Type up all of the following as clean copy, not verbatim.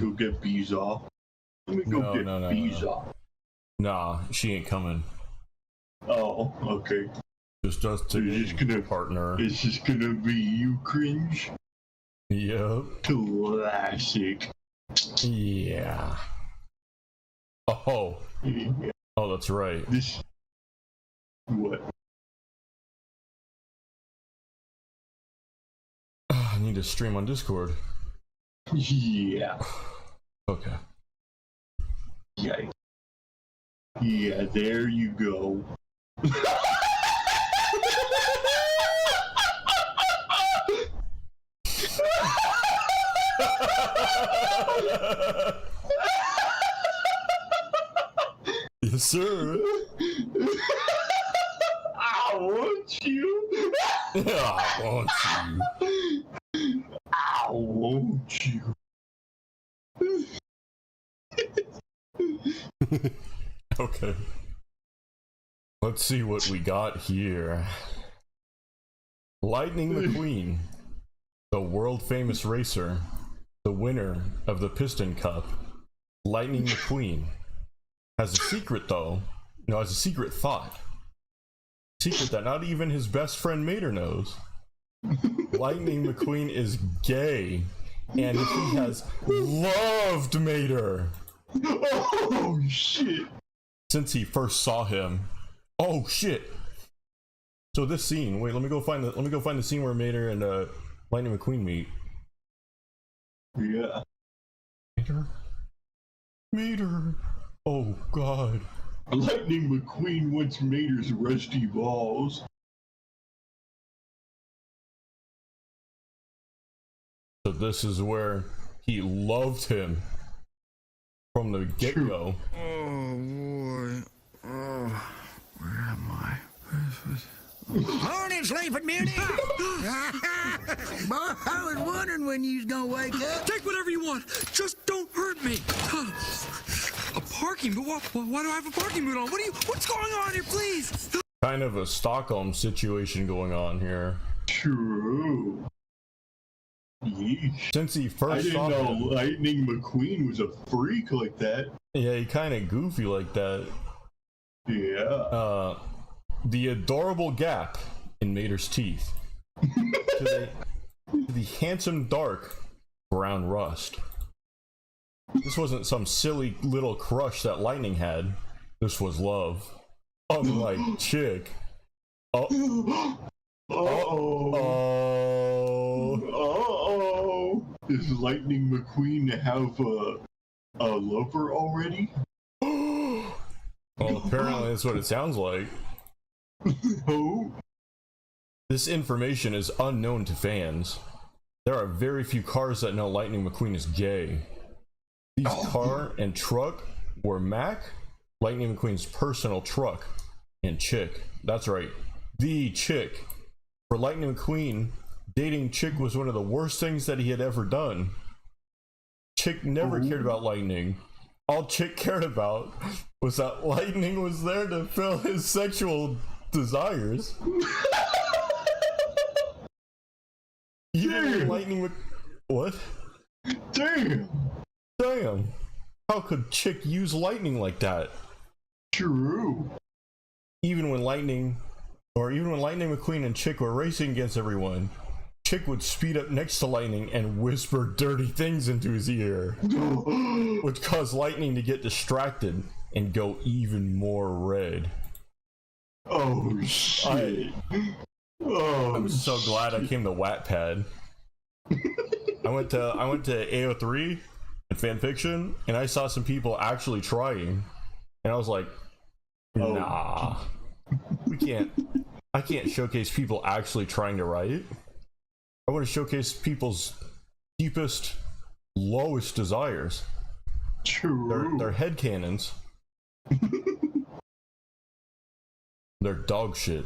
go get bees off. Let me go get bees off. Nah, she ain't coming. Oh, okay. Just us together, partner. It's just gonna be you, Cringe. Yep. Classic. Yeah. Oh. Yeah. Oh, that's right. What? I need to stream on Discord. Yeah. Okay. Yikes. Yeah, there you go. Yes, sir. I want you. I want you. I want you. Okay. Let's see what we got here. Lightning McQueen, the world famous racer, the winner of the Piston Cup. Lightning McQueen has a secret though. No, has a secret thought. Secret that not even his best friend Mater knows. Lightning McQueen is gay, and he has loved Mater. Oh shit! Since he first saw him. Oh shit! So this scene. Wait, let me go find the scene where Mater and Lightning McQueen meet. Yeah. Mater. Oh god. Lightning McQueen wants Mater's rusty balls. So this is where he loved him from the get-go. Oh boy. Oh, where am I? Morning, sleeping beauty. Boy, I was wondering when you was gonna wake up. Take whatever you want. Just don't hurt me. A parking boot? Why do I have a parking boot on? What's going on here, please? Kind of a Stockholm situation going on here. True. Yeesh. Since he first saw him. I didn't know Lightning McQueen was a freak like that. Yeah, he kind of goofy like that. Yeah. The adorable gap in Mater's teeth. to the handsome dark brown rust. This wasn't some silly little crush that Lightning had. This was love. Unlike Chick. Uh-oh. Does Lightning McQueen have a lover already? Well, apparently that's what it sounds like. Oh. This information is unknown to fans. There are very few cars that know Lightning McQueen is gay. These car and truck were Mac, Lightning McQueen's personal truck, and Chick. That's right, the Chick. For Lightning McQueen, dating Chick was one of the worst things that he had ever done. Chick never cared about Lightning. All Chick cared about was that Lightning was there to fill his sexual desires. Even Lightning what? Damn! How could Chick use Lightning like that? True. Even when Lightning McQueen and Chick were racing against everyone, Chick would speed up next to Lightning and whisper dirty things into his ear, which caused Lightning to get distracted and go even more red. Oh shit. I'm so glad I came to Wattpad. I went to AO3 and fanfiction, and I saw some people actually trying, and I was like, nah, I can't showcase people actually trying to write. I want to showcase people's deepest, lowest desires. True. Their headcanons. They're dog shit.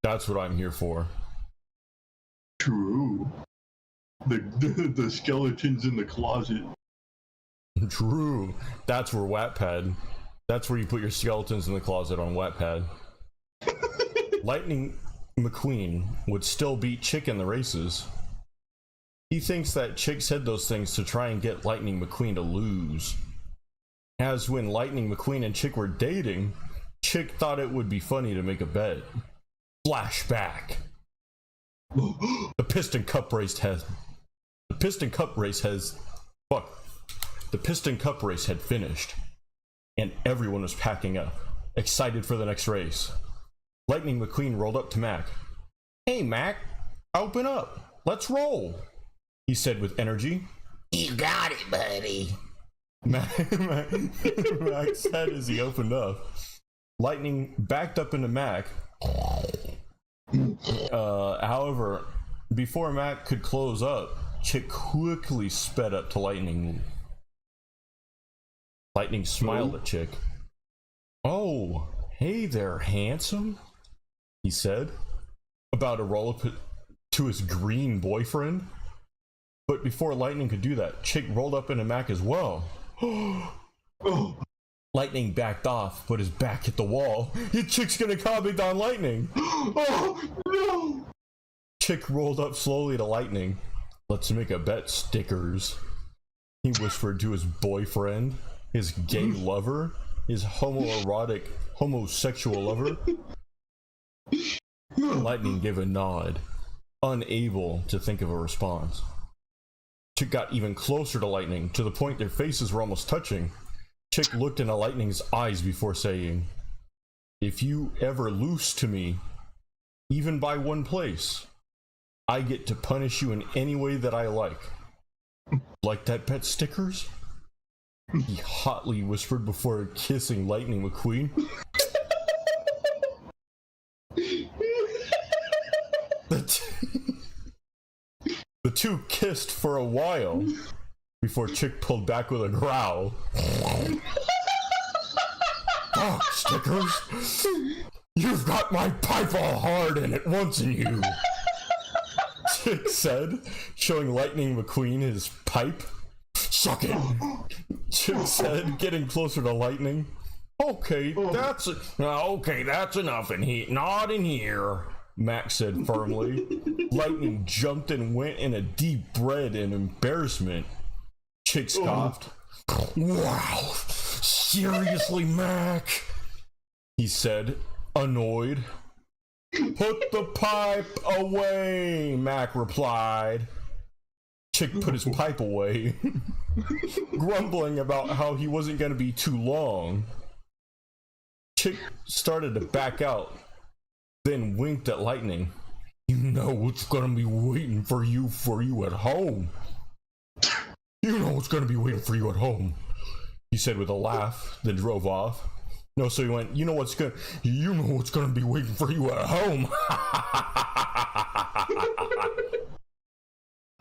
That's what I'm here for. True. The skeletons in the closet. True. That's where Wattpad. That's where you put your skeletons in the closet on Wattpad. Lightning McQueen would still beat Chick in the races. He thinks that Chick said those things to try and get Lightning McQueen to lose. As when Lightning McQueen and Chick were dating, Chick thought it would be funny to make a bet. Flashback. The Piston Cup race had finished, and everyone was packing up, excited for the next race. Lightning McQueen rolled up to Mac. "Hey Mac, open up. Let's roll," he said with energy. You got it, buddy. Mac said as he opened up. Lightning backed up into Mac. However, before Mac could close up, Chick quickly sped up to Lightning. Lightning smiled at Chick. "Oh, hey there, handsome," he said, about to roll up to his green boyfriend. But before Lightning could do that, Chick rolled up into Mac as well. Lightning backed off, but his back hit the wall. Chick's gonna comment on Lightning. Oh, no! Chick rolled up slowly to Lightning. "Let's make a bet, stickers," he whispered to his boyfriend, his gay lover, his homoerotic, homosexual lover. Lightning gave a nod, unable to think of a response. Chick got even closer to Lightning, to the point their faces were almost touching. Chick looked into Lightning's eyes before saying, "If you ever lose to me, even by one place, I get to punish you in any way that I like. Like that bet, stickers?" He hotly whispered before kissing Lightning McQueen. The two kissed for a while before Chick pulled back with a growl. "Oh, stickers, you've got my pipe all hard and it wants in you," Chick said, showing Lightning McQueen his pipe. "Suck it," Chick said, getting closer to Lightning. Okay, that's enough in here. Not in here," Max said firmly. Lightning jumped and went in a deep breath in embarrassment. Chick scoffed. "Wow, seriously, Mac?" he said, annoyed. "Put the pipe away," Mac replied. Chick put his pipe away, grumbling about how he wasn't going to be too long. Chick started to back out, then winked at Lightning. "You know what's going to be waiting for you at home. You know what's going to be waiting for you at home," he said with a laugh, then drove off. No, so he went, you know what's going to be waiting for you at home."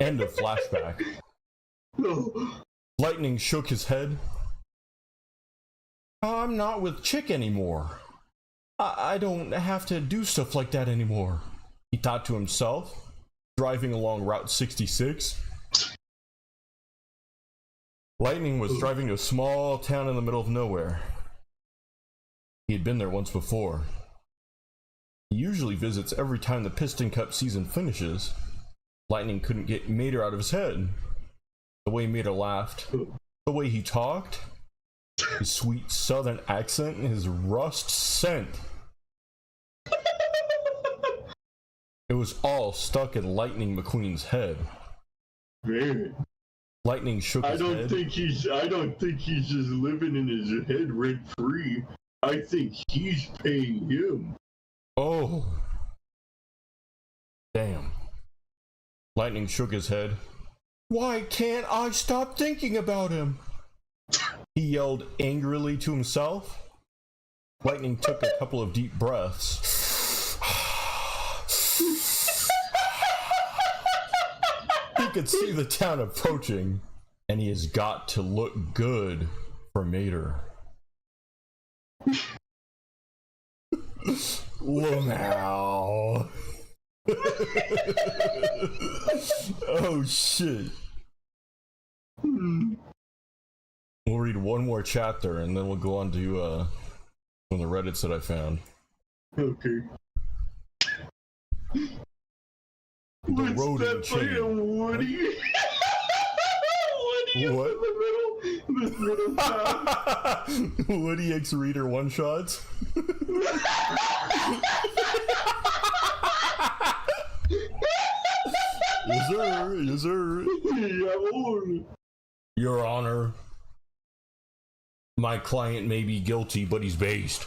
End of flashback. Lightning shook his head. "I'm not with Chick anymore. I don't have to do stuff like that anymore," he thought to himself, driving along Route 66. Lightning was driving to a small town in the middle of nowhere. He had been there once before. He usually visits every time the Piston Cup season finishes. Lightning couldn't get Mater out of his head. The way Mater laughed, the way he talked, his sweet southern accent, and his rust scent. It was all stuck in Lightning McQueen's head. Man, Lightning shook his head. I don't think he's just living in his head rent free. I think he's paying him. Oh. Damn. Lightning shook his head. "Why can't I stop thinking about him?" he yelled angrily to himself. Lightning took a couple of deep breaths. He could see the town approaching, and he has got to look good for Mater. Well now. Oh shit. We'll read one more chapter and then we'll go on to one of the Reddits that I found. Okay. The Let's roding step by a chain. Woody. Woody What? in the middle path. Woody X Reader one shots. Yes, sir. Yes, sir. Yeah, Your Honor, my client may be guilty, but he's based.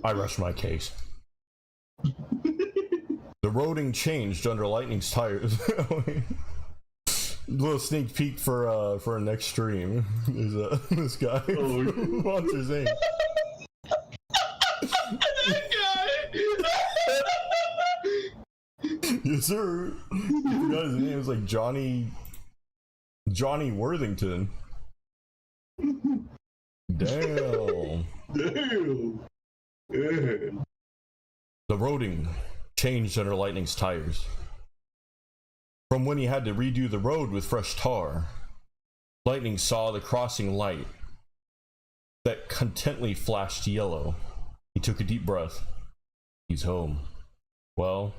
I rest my case. The roading changed under Lightning's tires. Little sneak peek for our next stream is this guy from Monsters Inc. Yes, sir. I forgot his name. It was like Johnny Worthington. Damn. Damn. Yeah. The roading changed under Lightning's tires. From when he had to redo the road with fresh tar, Lightning saw the crossing light that contently flashed yellow. He took a deep breath. He's home. Well,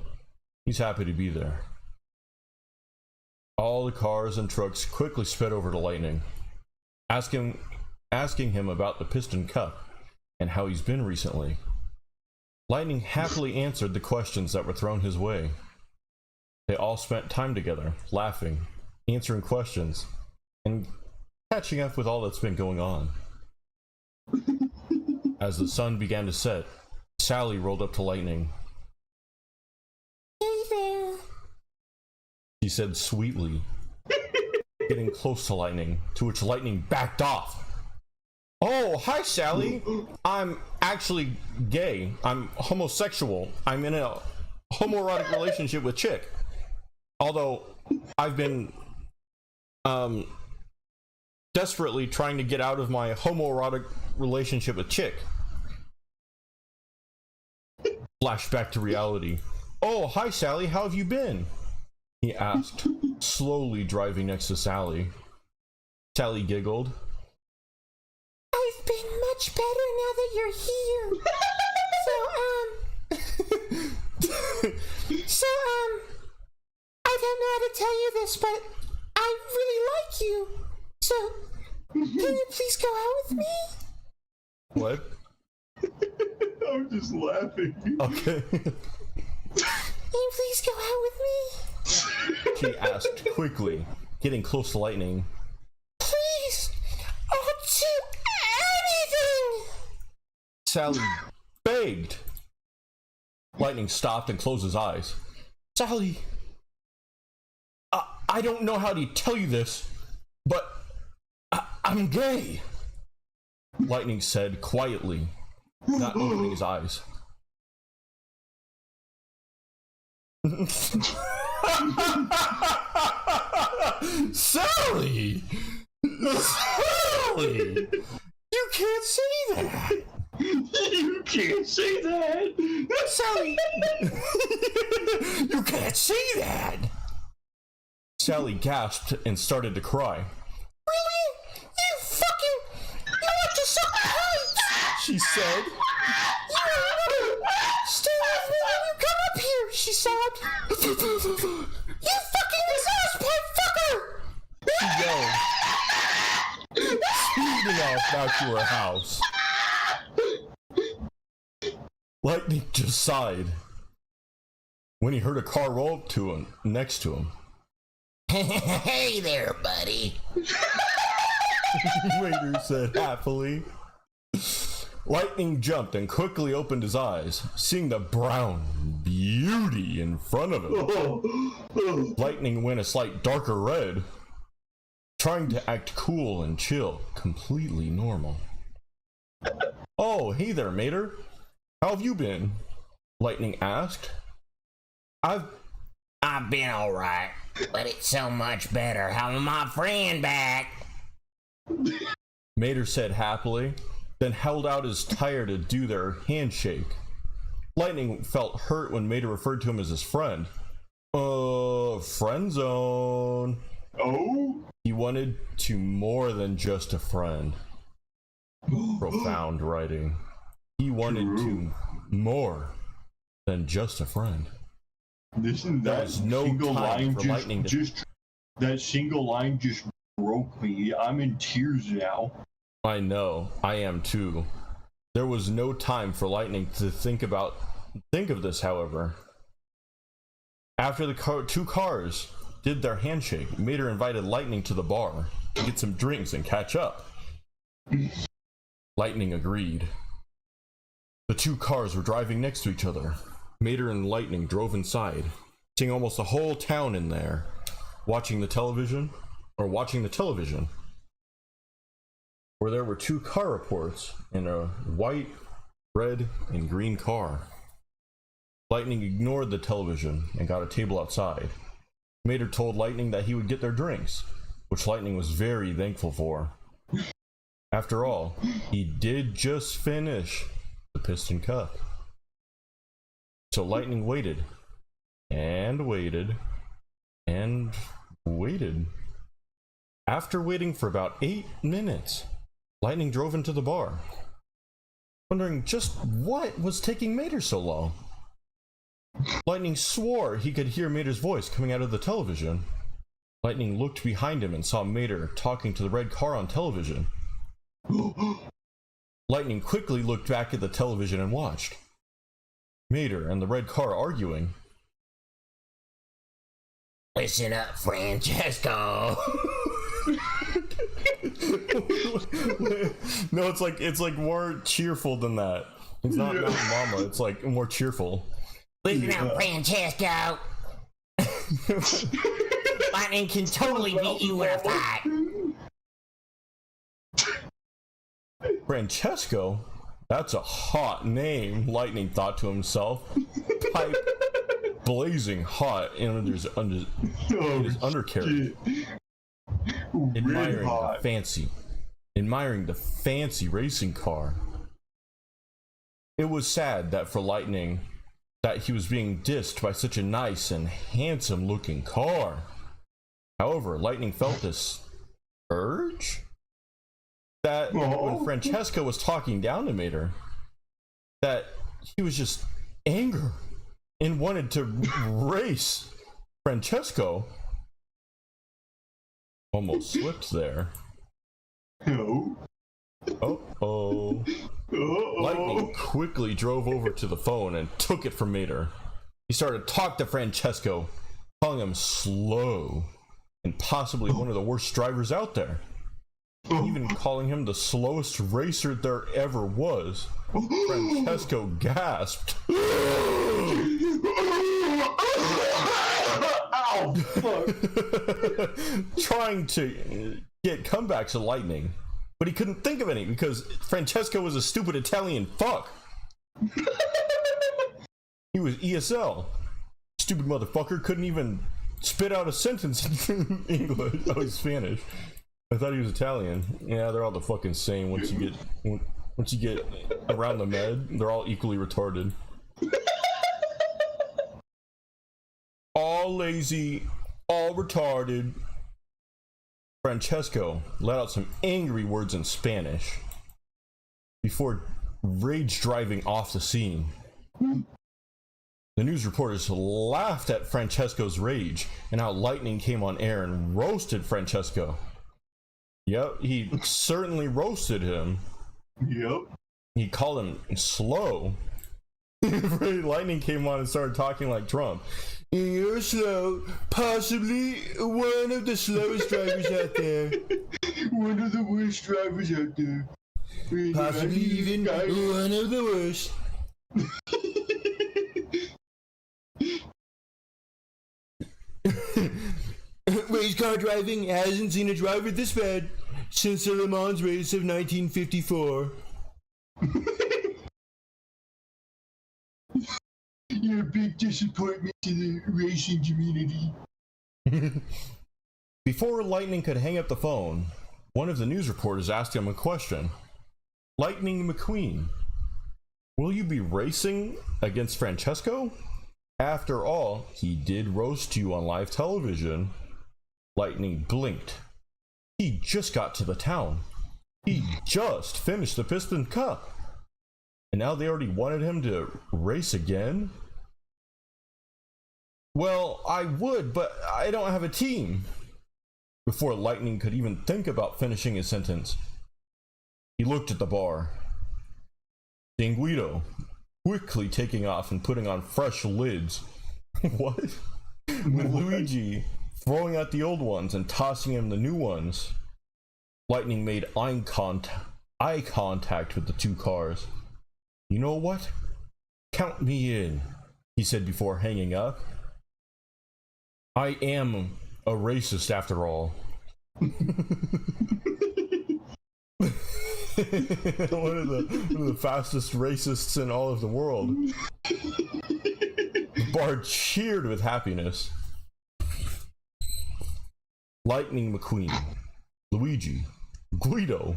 he's happy to be there. All the cars and trucks quickly sped over to Lightning, asking him about the piston cup and how he's been recently. Lightning happily answered the questions that were thrown his way. They all spent time together, laughing, answering questions, and catching up with all that's been going on. As the sun began to set, Sally rolled up to Lightning. Hey there, she said sweetly, getting close to Lightning, to which Lightning backed off. Oh, hi, Sally. I'm actually gay. I'm homosexual. I'm in a homoerotic relationship with Chick. Although I've been desperately trying to get out of my homoerotic relationship with Chick. Flashback to reality. Oh, hi, Sally. How have you been? He asked, slowly driving next to Sally. Sally giggled. I've been much better now that you're here. I don't know how to tell you this, but I really like you. So, can you please go out with me? What? I'm just laughing. Okay. Can you please go out with me? She asked quickly, getting close to Lightning. Please, I'll do anything! Sally begged. Lightning stopped and closed his eyes. Sally, I don't know how to tell you this, but I'm gay, Lightning said quietly, not opening his eyes. Sally! Sally! You can't say that! You can't say that! Sally! You can't say that! Sally gasped and started to cry. Really? You want to suck my heights? She said. Stay with me when you come up here, she sobbed. You fucking exhaust pipe fucker! She yelled, speeding off back to her house. Lightning just sighed when he heard a car roll up to him, next to him. Hey there, buddy. Raider said happily. Lightning jumped and quickly opened his eyes, seeing the brown beauty in front of him. Lightning went a slight darker red, trying to act cool and chill, completely normal. Oh, hey there, Mater. How have you been? Lightning asked. I've been alright, but it's so much better having my friend back. Mater said happily, then held out his tire to do their handshake. Lightning felt hurt when Mater referred to him as his friend. Friend zone. Oh? He wanted to more than just a friend. Profound writing. He wanted to more than just a friend. Listen, There that was no single time line for Lightning to... that single line just broke me. I'm in tears now. I know, I am too. There was no time for Lightning to think of this, however. After the two cars did their handshake, Mater invited Lightning to the bar to get some drinks and catch up. Lightning agreed. The two cars were driving next to each other. Mater and Lightning drove inside, seeing almost the whole town in there, watching the television, where there were two car reports in a white, red, and green car. Lightning ignored the television and got a table outside. Mater told Lightning that he would get their drinks, which Lightning was very thankful for. After all, he did just finish the Piston Cup. So Lightning waited, and waited, and waited. After waiting for about 8 minutes, Lightning drove into the bar, wondering just what was taking Mater so long. Lightning swore he could hear Mater's voice coming out of the television. Lightning looked behind him and saw Mater talking to the red car on television. Lightning quickly looked back at the television and watched Mater and the red car arguing. Listen up, Francesco. No, it's like more cheerful than that. It's not Mama, it's like more cheerful. Listen up, Francesco. Lightning can totally beat you in a fight. Francesco? That's a hot name, Lightning thought to himself. Pipe blazing hot in his undercarriage. Admiring the fancy racing car. It was sad that for Lightning that he was being dissed by such a nice and handsome looking car. However, Lightning felt this urge that when Francesco was talking down to Mater, that he was just angry and wanted to race Francesco. Almost slipped there. No. Uh-oh. Lightning quickly drove over to the phone and took it from Mater. He started to talk to Francesco, calling him slow and possibly one of the worst drivers out there. Even calling him the slowest racer there ever was. Francesco gasped. Ow, fuck. Trying to get comebacks at Lightning, but he couldn't think of any because Francesco was a stupid Italian fuck. He was ESL. Stupid motherfucker couldn't even spit out a sentence in English. Oh, he's Spanish. I thought he was Italian. Yeah, they're all the fucking same. Once you get around the med, they're all equally retarded. All lazy, all retarded. Francesco let out some angry words in Spanish before rage driving off the scene. The news reporters laughed at Francesco's rage and how Lightning came on air and roasted Francesco. Yep, he certainly roasted him. Yep. He called him slow. Lightning came on and started talking like Trump. You're slow, possibly one of the slowest drivers out there. One of the worst drivers out there. Possibly even one of the worst. Race car driving hasn't seen a driver this bad since the Le Mans race of 1954. You're a big disappointment to the racing community. Before Lightning could hang up the phone, one of the news reporters asked him a question. Lightning McQueen, will you be racing against Francesco? After all, he did roast you on live television. Lightning blinked. He just got to the town. He just finished the Piston Cup. And now they already wanted him to race again? Well, I would, but I don't have a team. Before Lightning could even think about finishing his sentence, he looked at the bar, seeing Guido quickly taking off and putting on fresh lids. What? With Luigi throwing out the old ones and tossing him the new ones. Lightning made eye contact with the two cars. You know what? Count me in, he said before hanging up. I am a racist after all. one of the fastest racists in all of the world. Bard cheered with happiness. Lightning McQueen, Luigi, Guido,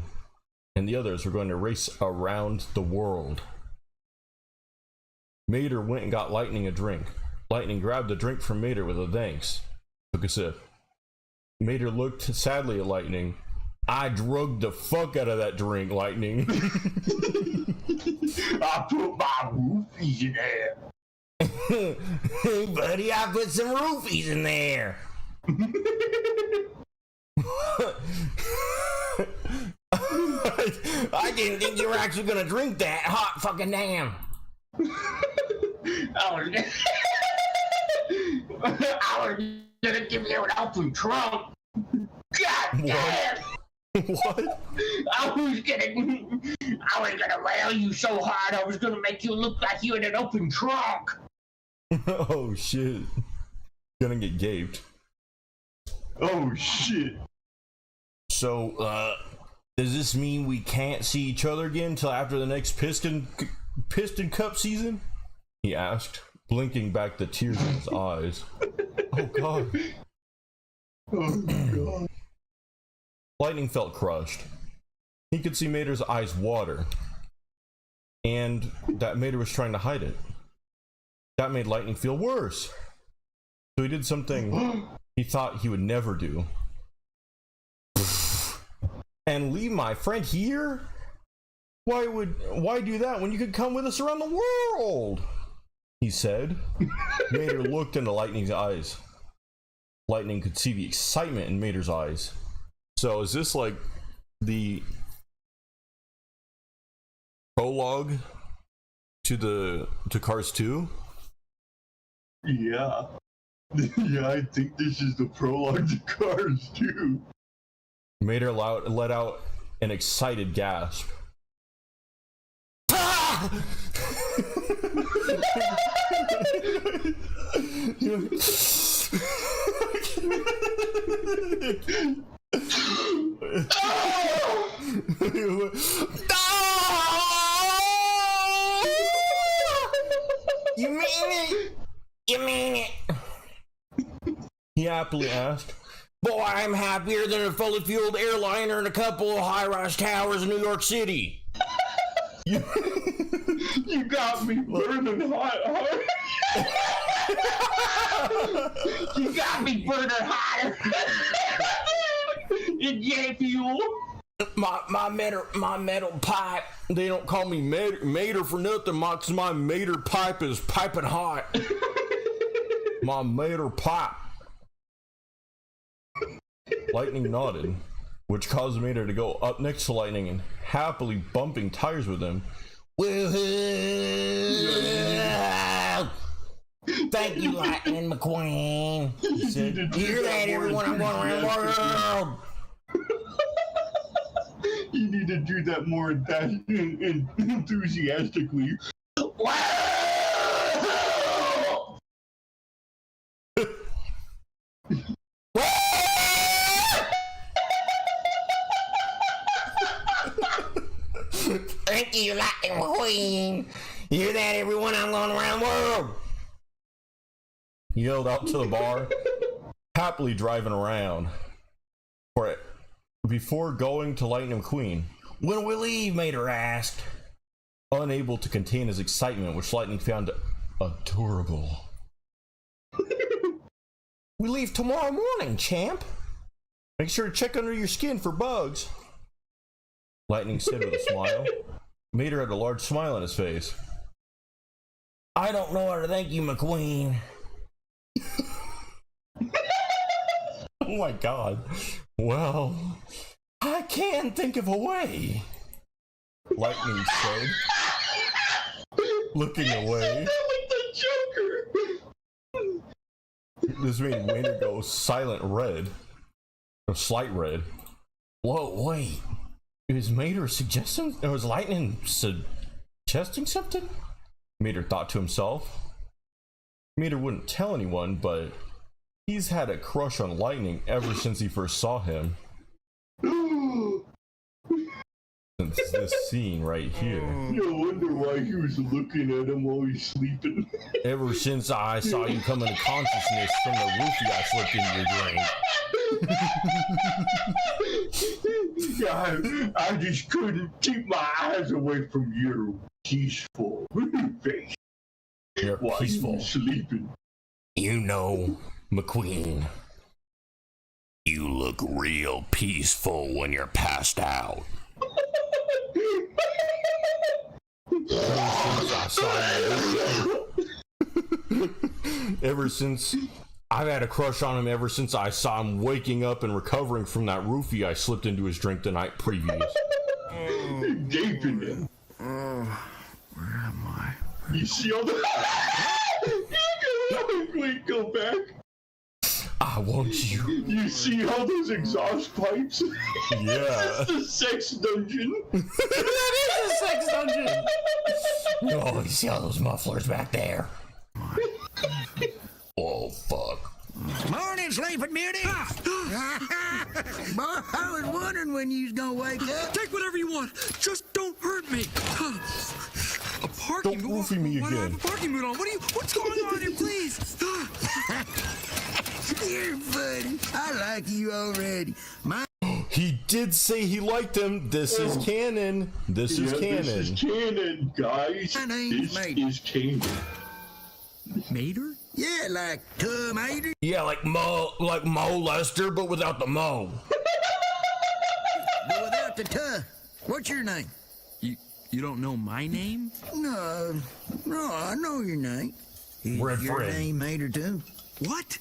and the others were going to race around the world. Mater went and got Lightning a drink. Lightning grabbed the drink from Mater with a thanks. Took a sip. Mater looked sadly at Lightning. I drugged the fuck out of that drink, Lightning. I put my roofies in there. Hey, buddy, I put some roofies in there. I didn't think you were actually gonna drink that. Hot fucking damn. I was gonna give you an open trunk. God damn! What? I was gonna rail you so hard I was gonna make you look like you had an open trunk. Oh shit. Gonna get gaped. Oh shit. So, does this mean we can't see each other again until after the next Piston Cup season? He asked, blinking back the tears in his eyes. Oh god. Oh god. Lightning felt crushed. He could see Mater's eyes water, and that Mater was trying to hide it. That made Lightning feel worse. So he did something he thought he would never do. And leave my friend here? Why do that when you could come with us around the world? He said. Mater looked into Lightning's eyes. Lightning could see the excitement in Mater's eyes. So is this like the prologue to Cars 2? Yeah. Yeah, I think this is the prologue to Cars 2. Mater let out an excited gasp. Ah! You mean it? You mean it? He happily asked. Boy, I'm happier than a fully fueled airliner and a couple of high-rise towers in New York City. You got me burning hot. You got me burning hotter. In jet fuel. My metal pipe. They don't call me Mater for nothing, because my Mater pipe is piping hot. My Mater pipe. Lightning nodded, which caused Mater to go up next to Lightning and happily bumping tires with him. Woohoo! Thank you, Lightning McQueen. He said, You hear that, everyone? I'm going around the world. You need to do that more enthusiastically. Thank you, Lightning McQueen. You hear that, everyone? I'm going around the world. He yelled out to the bar, happily driving around. Before going to Lightning McQueen. When will we leave? Mater asked. Unable to contain his excitement, which Lightning found adorable. We leave tomorrow morning, champ. Make sure to check under your skin for bugs. Lightning said with a smile. Mater had a large smile on his face. I don't know how to thank you, McQueen. Oh my god. Well, I can think of a way, Lightning said, looking away. This made Mater go silent red. Or slight red. Whoa, wait. Is Mater suggesting, or was Lightning suggesting something? Mater thought to himself. Mater wouldn't tell anyone, but he's had a crush on Lightning ever since he first saw him. Since this scene right here. No wonder why he was looking at him while he's sleeping. Ever since I saw you come into consciousness from the roofie I slipped into your drink. I just couldn't keep my eyes away from your peaceful face. You're while peaceful. you were sleeping. You know, McQueen, you look real peaceful when you're passed out. Ever since I've had a crush on him ever since I saw him waking up and recovering from that roofie I slipped into his drink the night previous. Gaping him. Where am I? You see all the... Wait, go back. I want you. You see all those exhaust pipes? Yeah. It's the sex dungeon. That is a sex dungeon. Oh, you see all those mufflers back there? Oh, fuck. Morning, Sleeping Beauty. Boy, I was wondering when you was gonna wake up. Take whatever you want. Just don't hurt me. A parking Don't boot? roofie me Why do I have again. a parking boot on? What's going on here, please? You're funny. I like you already. My He did say he liked him. This is canon. This is canon. This is canon, guys. My name's This Mater. is canon. Mater? yeah, like tomato. Yeah, like Mo Lester, but without the Mo. But without the What's your name? You don't know my name? No, I know your name. Is Red your Fred. name Mater too? What?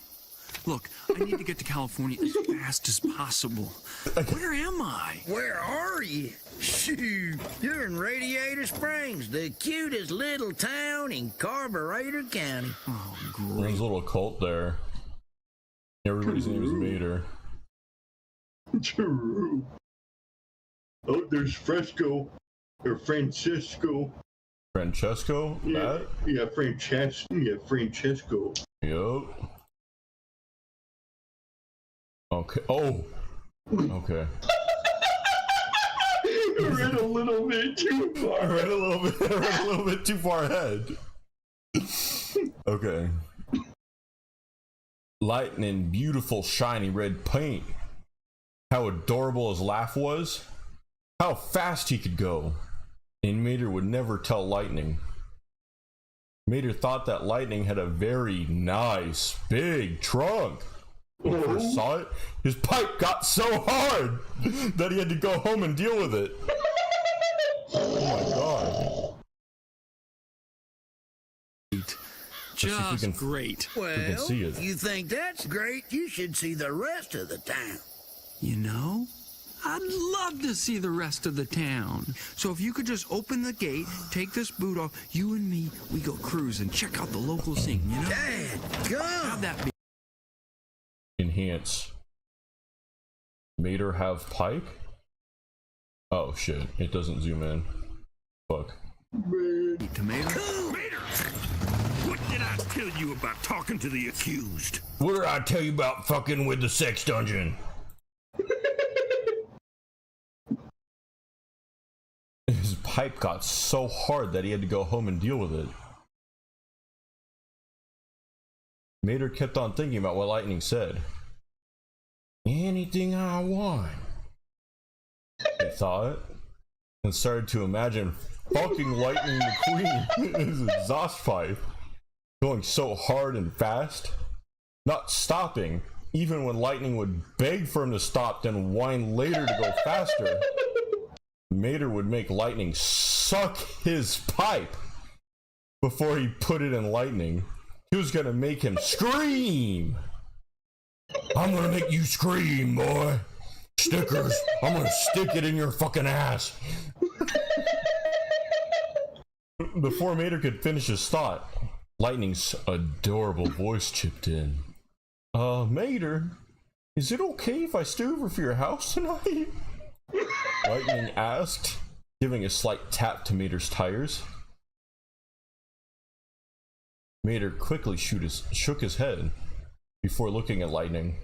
Look, I need to get to California as fast as possible. Where am I? Where are you? Shoot, you're in Radiator Springs, the cutest little town in Carburetor County. Oh, There's great. a little cult there. Everybody's name is Mater. True. Oh, there's Fresco. Or Francesco. Francesco? Yeah, That? Francesco. Yup. Okay. Oh. Okay. Ran a little bit too I far. read a little bit too far ahead. Okay. Lightning, beautiful shiny red paint. How adorable his laugh was. How fast he could go. And Mater would never tell Lightning. Mater thought that Lightning had a very nice big trunk. When he first saw it, his pipe got so hard that he had to go home and deal with it. Oh my god. see if we Just can- great. can see it. You think that's great? You should see the rest of the town. You know, I'd love to see the rest of the town. So if you could just open the gate, take this boot off, you and me, we go cruise and check out the local scene, you know? Dad, come. How'd that be? Enhance. Mater have pipe? Oh shit, it doesn't zoom in. Fuck. Tomato? What did I tell you about talking to the accused? What did I tell you about fucking with the sex dungeon? His pipe got so hard that he had to go home and deal with it. Mater kept on thinking about what Lightning said. Anything I want, he thought, and started to imagine fucking Lightning McQueen in his exhaust pipe, going so hard and fast, not stopping, even when Lightning would beg for him to stop, then whine later to go faster. Mater would make Lightning suck his pipe before he put it in Lightning. He was gonna make him scream. I'm gonna make you scream, boy. Stickers, I'm gonna stick it in your fucking ass. Before Mater could finish his thought, Lightning's adorable voice chipped in. Mater, is it okay if I stay over for your house tonight? Lightning asked, giving a slight tap to Mater's tires. Mater quickly shook his head before looking at Lightning.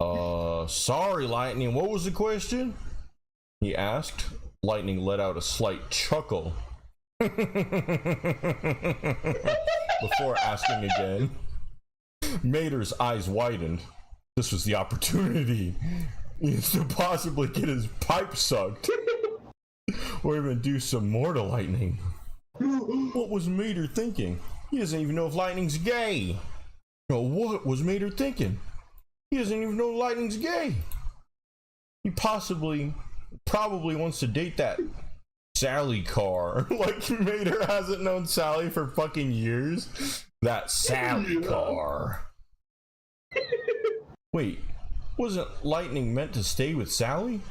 Sorry, Lightning, what was the question? He asked. Lightning let out a slight chuckle before asking again. Mater's eyes widened. This was the opportunity to possibly get his pipe sucked, or even do some more to Lightning. What was Mater thinking? He doesn't even know if Lightning's gay. No, what was Mater thinking? He doesn't even know Lightning's gay. He probably wants to date that Sally car. Like Mater hasn't known Sally for fucking years. That Sally car. Wait, wasn't Lightning meant to stay with Sally?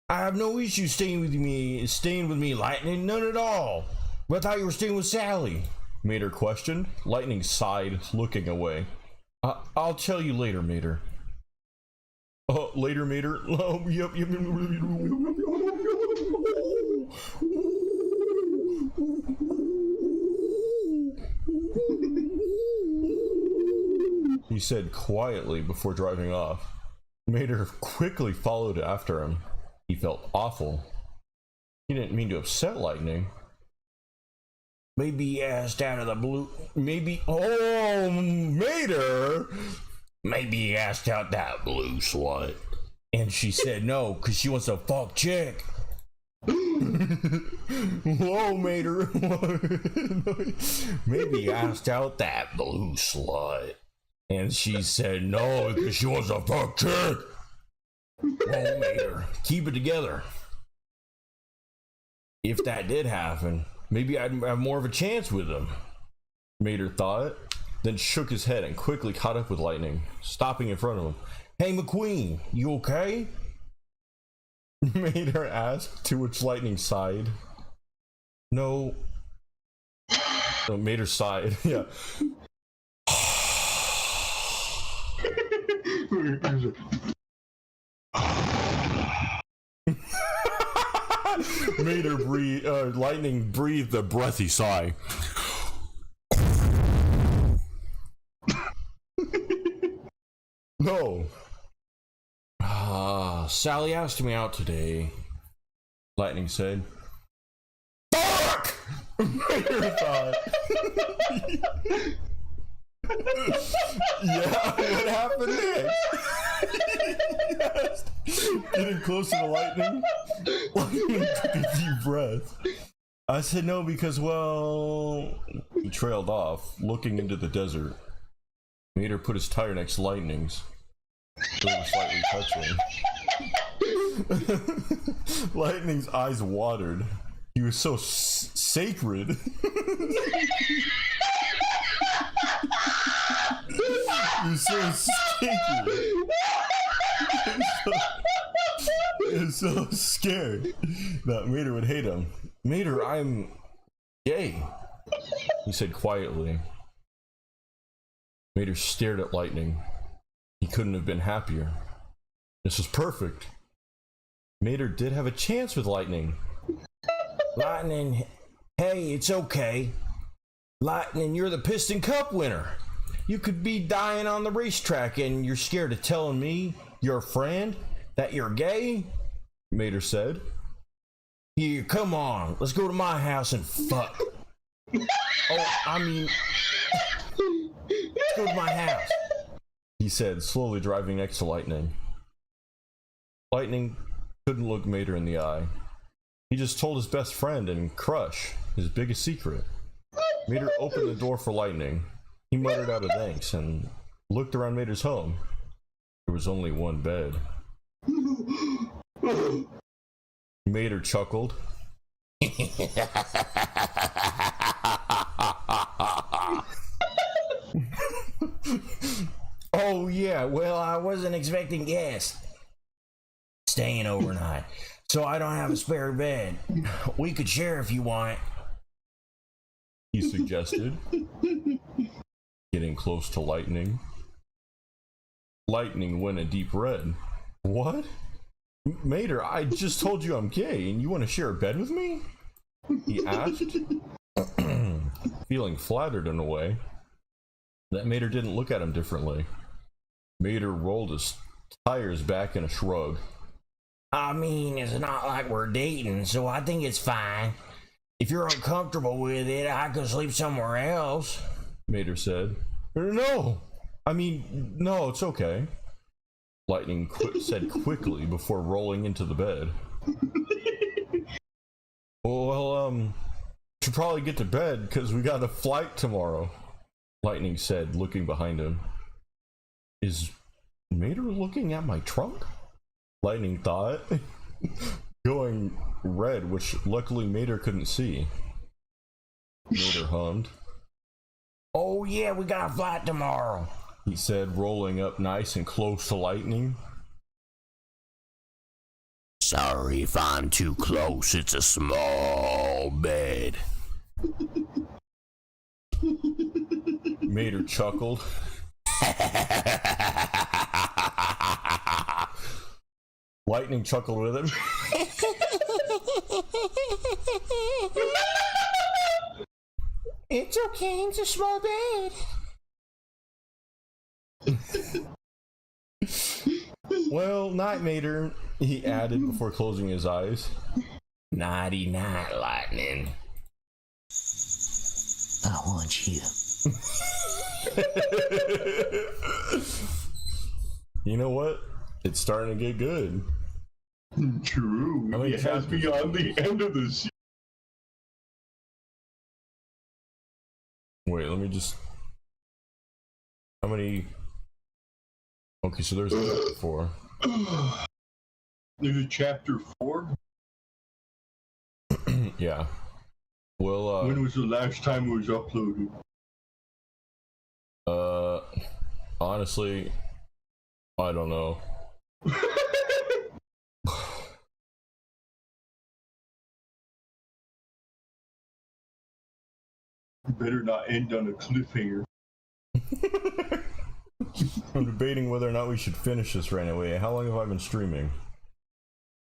I have no issue staying with me, Lightning, none at all. But I thought you were staying with Sally. Mater questioned. Lightning sighed, looking away. I'll tell you later, Mater. Later, Mater? Oh, yep. He said quietly before driving off. Mater quickly followed after him. He felt awful. He didn't mean to upset Lightning. Maybe he asked out of the blue. Oh, Mater! Maybe he asked out that blue slut. And she said no, because she wants to fuck chick. Whoa, Mater. Maybe he asked out that blue slut. And she said no, because she wants to fuck chick. Whoa, Mater. Keep it together. If that did happen, maybe I'd have more of a chance with him, Mater thought, then shook his head and quickly caught up with Lightning, stopping in front of him. Hey, McQueen, you okay? Mater asked, to which Lightning sighed. No. No, Mater sighed, yeah. Lightning breathed a breathy sigh. No. Sally asked me out today, Lightning said. Fuck! Mater thought. Yeah, what happened next? Getting closer to Lightning, Lightning took a deep breath. I said no because, well, he trailed off, looking into the desert. Mater put his tire next to Lightning's. They were slightly touching. Lightning's eyes watered. He was so sacred. He was so sacred. He was so scared that Mater would hate him. Mater, I'm gay, he said quietly. Mater stared at Lightning. He couldn't have been happier. This was perfect. Mater did have a chance with Lightning. Lightning, hey, it's okay. Lightning, you're the Piston Cup winner. You could be dying on the racetrack and you're scared of telling me, your friend, that you're gay? Mater said. Here, come on, let's go to my house and fuck. Let's go to my house, he said, slowly driving next to Lightning. Lightning couldn't look Mater in the eye. He just told his best friend and crush his biggest secret. Mater opened the door for Lightning. He muttered out a thanks and looked around Mater's home. There was only one bed. Mater chuckled. Oh, yeah, well, I wasn't expecting guests staying overnight, so I don't have a spare bed. We could share if you want, He suggested, getting close to Lightning. Lightning went a deep red. What? Mater, I just told you I'm gay, and you want to share a bed with me? He asked, feeling flattered in a way. That Mater didn't look at him differently. Mater rolled his tires back in a shrug. I mean, it's not like we're dating, so I think it's fine. If you're uncomfortable with it, I could sleep somewhere else, Mater said. No! I mean, no, it's okay. Lightning said quickly before rolling into the bed. Well, should probably get to bed because we got a flight tomorrow, Lightning said, looking behind him. Is Mater looking at my trunk? Lightning thought, going red, which luckily Mater couldn't see. Mater hummed. Oh yeah, we got a flight tomorrow, he said, rolling up nice and close to Lightning. Sorry if I'm too close, it's a small bed. Mater chuckled. Lightning chuckled with him. It's okay, it's a small bed. Well, night, Mater, he added before closing his eyes. Nighty night, Lightning. I want you. You know what? It's starting to get good. True. How many It has chapters? beyond the end of the series. Wait, let me just... How many... Okay, so there's chapter 4. There's a chapter 4? Yeah. Well, When was the last time it was uploaded? honestly, I don't know. Better not end on a cliffhanger. I'm debating whether or not we should finish this right away. How long have I been streaming?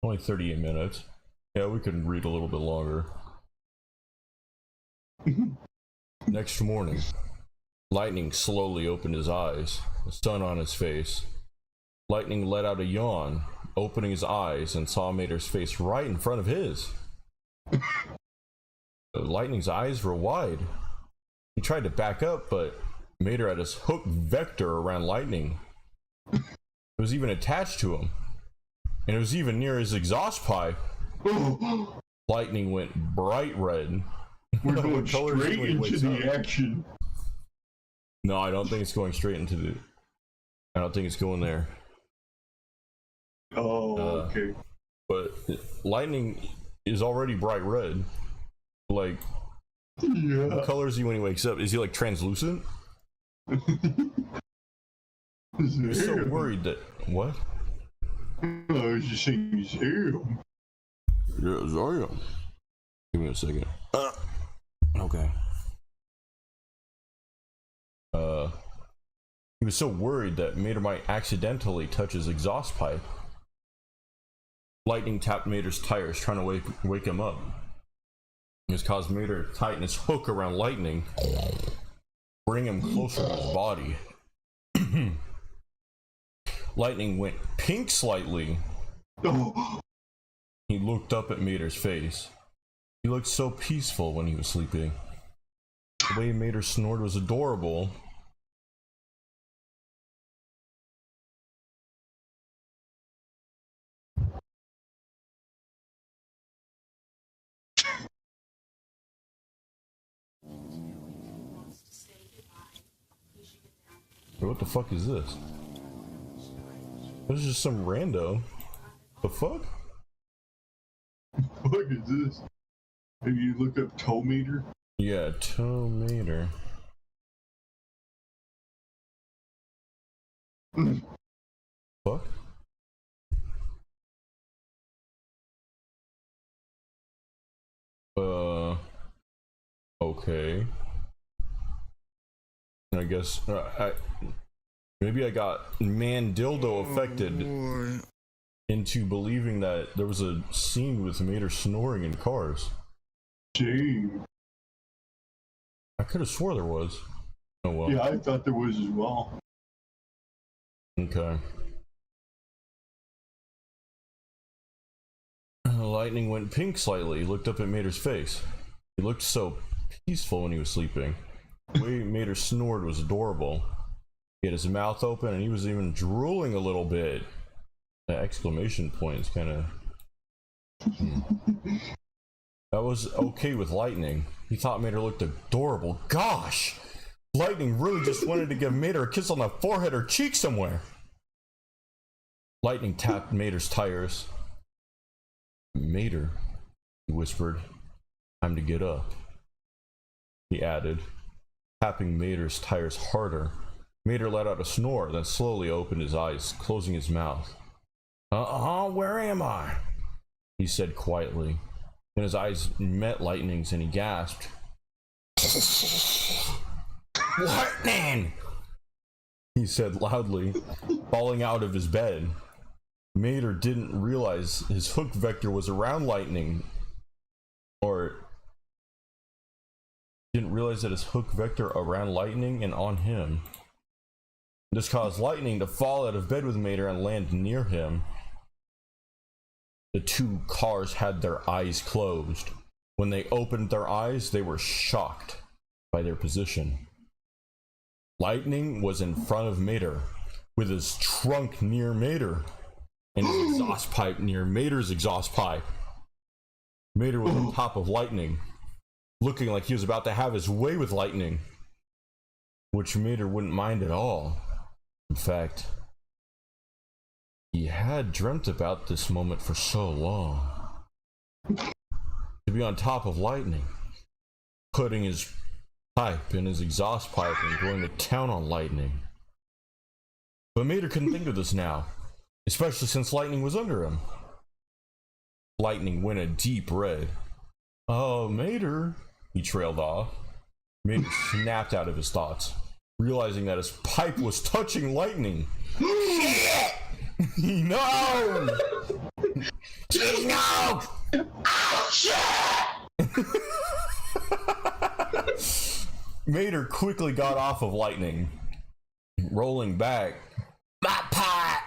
Only 38 minutes. Yeah, we could read a little bit longer. Next morning, Lightning slowly opened his eyes, the sun on his face. Lightning let out a yawn, opening his eyes, and saw Mater's face right in front of his. Lightning's eyes were wide. He tried to back up, but Mater had his hook vector around Lightning. It was even attached to him, and it was even near his exhaust pipe. Lightning went bright red. We're going Colors straight when he into wakes the up. action. No, I don't think it's going straight into the... I don't think it's going there. Oh, okay. But Lightning is already bright red. Like, Yeah. what color is he when he wakes up? Is he like translucent? I'm so worried that... What? I was just saying he's him. Yes, I am. Give me a second. Okay. He was so worried that Mater might accidentally touch his exhaust pipe. Lightning tapped Mater's tires, trying to wake him up. This caused Mater to tighten his hook around Lightning, bring him closer to his body. Lightning went pink slightly. Oh, He looked up at Mater's face. He looked so peaceful when he was sleeping. The way Mater snored was adorable. What the fuck is this? This is just some rando. The fuck? fuck is this? Have you looked up tow meter? Yeah, tow meter. Fuck? Okay. I guess maybe I got man dildo affected into believing that there was a scene with Mater snoring in cars. Shame. I could have swore there was. Oh well. Yeah, I thought there was as well. Okay. Lightning went pink slightly. He looked up at Mater's face. He looked so peaceful when he was sleeping. The way Mater snored was adorable. He had his mouth open and he was even drooling a little bit. The exclamation point is kind of... That was okay with Lightning. He thought Mater looked adorable. Gosh! Lightning really just wanted to give Mater a kiss on the forehead or cheek somewhere. Lightning tapped Mater's tires. Mater, he whispered, time to get up. He added, tapping Mater's tires harder. Mater let out a snore, then slowly opened his eyes, closing his mouth. Where am I? He said quietly. Then his eyes met Lightning's and he gasped. Lightning! He said loudly, falling out of his bed. Mater didn't realize his hook vector was around Lightning, or didn't realize that his hook vector around Lightning and on him. This caused Lightning to fall out of bed with Mater and land near him. The two cars had their eyes closed. When they opened their eyes, they were shocked by their position. Lightning was in front of Mater, with his trunk near Mater, and his exhaust pipe near Mater's exhaust pipe. Mater was on top of Lightning, looking like he was about to have his way with Lightning, which Mater wouldn't mind at all. In fact, he had dreamt about this moment for so long. To be on top of Lightning, putting his pipe in his exhaust pipe and going to town on Lightning. But Mater couldn't think of this now, especially since Lightning was under him. Lightning went a deep red. Oh, Mater, he trailed off. Mater snapped out of his thoughts, realizing that his pipe was touching Lightning. No! No! Oh, shit! Mater quickly got off of Lightning, rolling back. My pipe,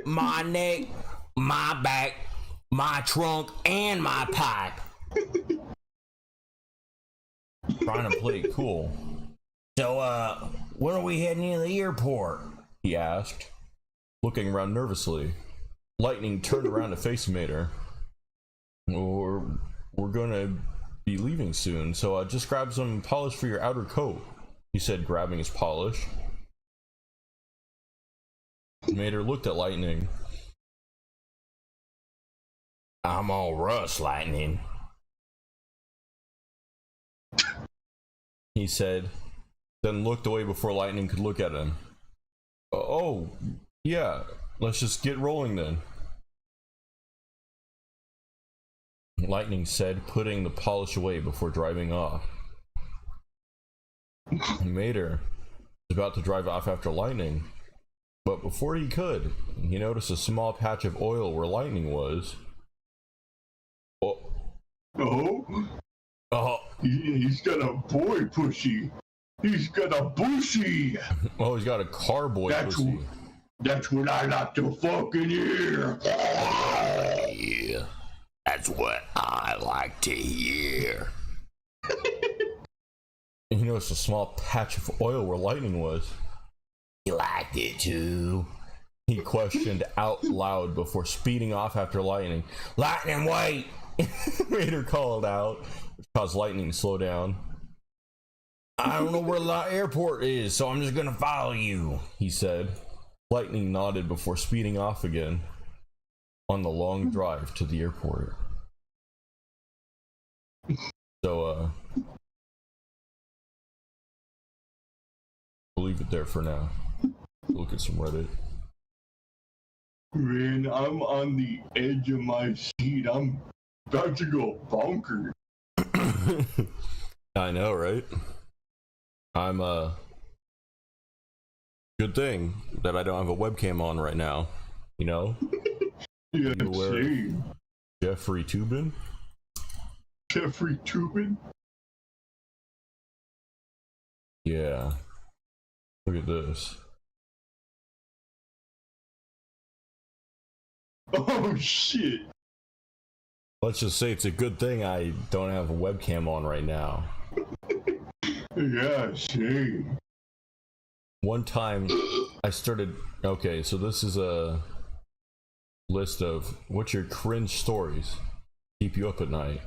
my neck, my back, my trunk, and my pipe. Trying to play it cool. So, when are we heading into the airport? He asked, looking around nervously. Lightning turned around to face Mater. We're gonna be leaving soon, so just grab some polish for your outer coat, he said, grabbing his polish. Mater looked at Lightning. I'm all rust, Lightning, he said, then looked away before Lightning could look at him. Oh, yeah, let's just get rolling then, Lightning said, putting the polish away before driving off. Mater was about to drive off after Lightning, but before he could, he noticed a small patch of oil where Lightning was. He's got a boy pushy. He's got a bushy. Oh, he's got a car boy pussy. That's what I like to fucking hear. Yeah, that's what I like to hear. He noticed a small patch of oil where Lightning was. You liked it too? He questioned out loud before speeding off after Lightning. Lightning, wait! Mater called out, which caused Lightning to slow down. I don't know where the airport is, so I'm just gonna follow you, he said. Lightning nodded before speeding off again. on the long drive to the airport. So, we'll leave it there for now. Look at some Reddit. Man, I'm on the edge of my seat. I'm about to go bonkers. I know, right? I'm good thing that I don't have a webcam on right now, you know? Yeah, You aware of same. Jeffrey Toobin? Jeffrey Toobin? Yeah. Look at this. Oh shit. Let's just say it's a good thing I don't have a webcam on right now. Yeah, same. One time I started, okay, so this is a list of what's your cringe stories keep you up at night.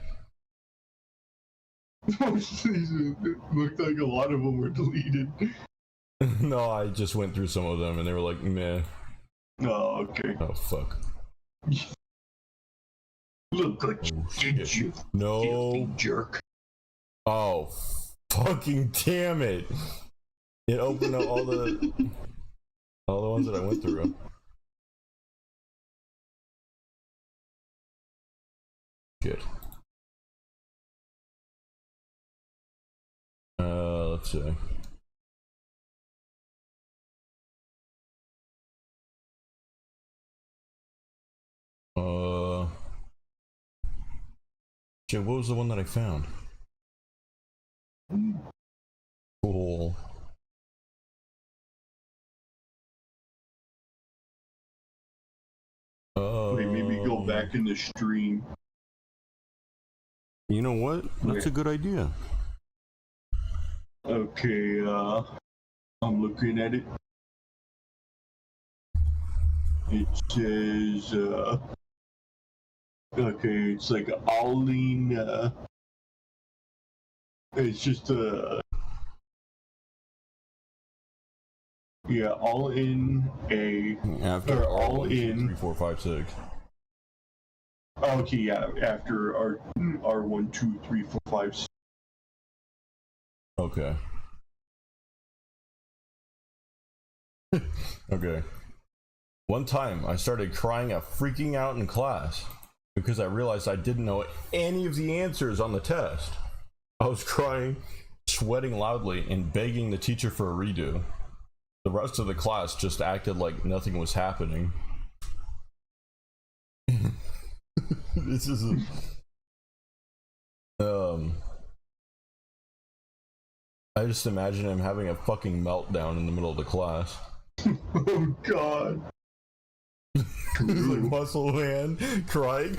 It looked like a lot of them were deleted. No, I just went through some of them and they were like, meh. Oh, okay. Oh, fuck. Look like Oh, did shit. you No. filthy jerk. Oh, fucking damn it. It opened up all the ones that I went through. Shit. Let's see. Shit, what was the one that I found? Cool. Wait, maybe go back in the stream. You know what? That's a good idea. Okay, I'm looking at it. It says, okay, it's like Alline, it's just yeah, all in a, After or all 3, in, 4, 5, 6. okay, yeah, after R1, 2, 3, 4, 5, 6. Okay. Okay. One time I started crying out, freaking out in class because I realized I didn't know any of the answers on the test. I was crying, sweating loudly, and begging the teacher for a redo. The rest of the class just acted like nothing was happening. This is I just imagine him having a fucking meltdown in the middle of the class. Oh god. He's like muscle man crying.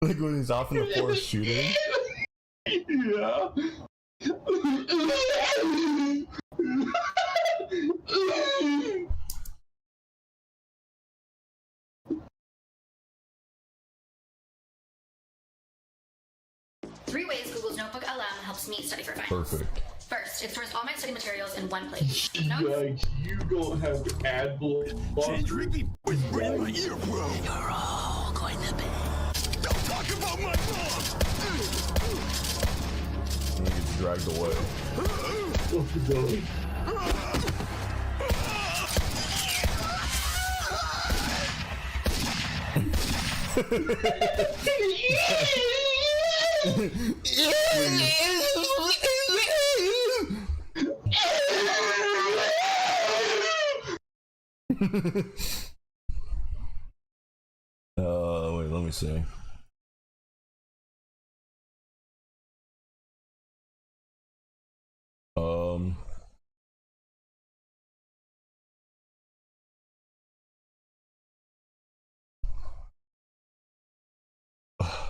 Like when he's off in the forest shooting. Yeah. 3 ways Google's Notebook LM helps me study for finals. Perfect. First, it stores all my study materials in one place. Notes, Yikes, you don't have ad block. Ricky whispered in my ear, bro. You're all going to bed. Don't talk about my mom. And he gets dragged away. Oh, God. Wait, let me see.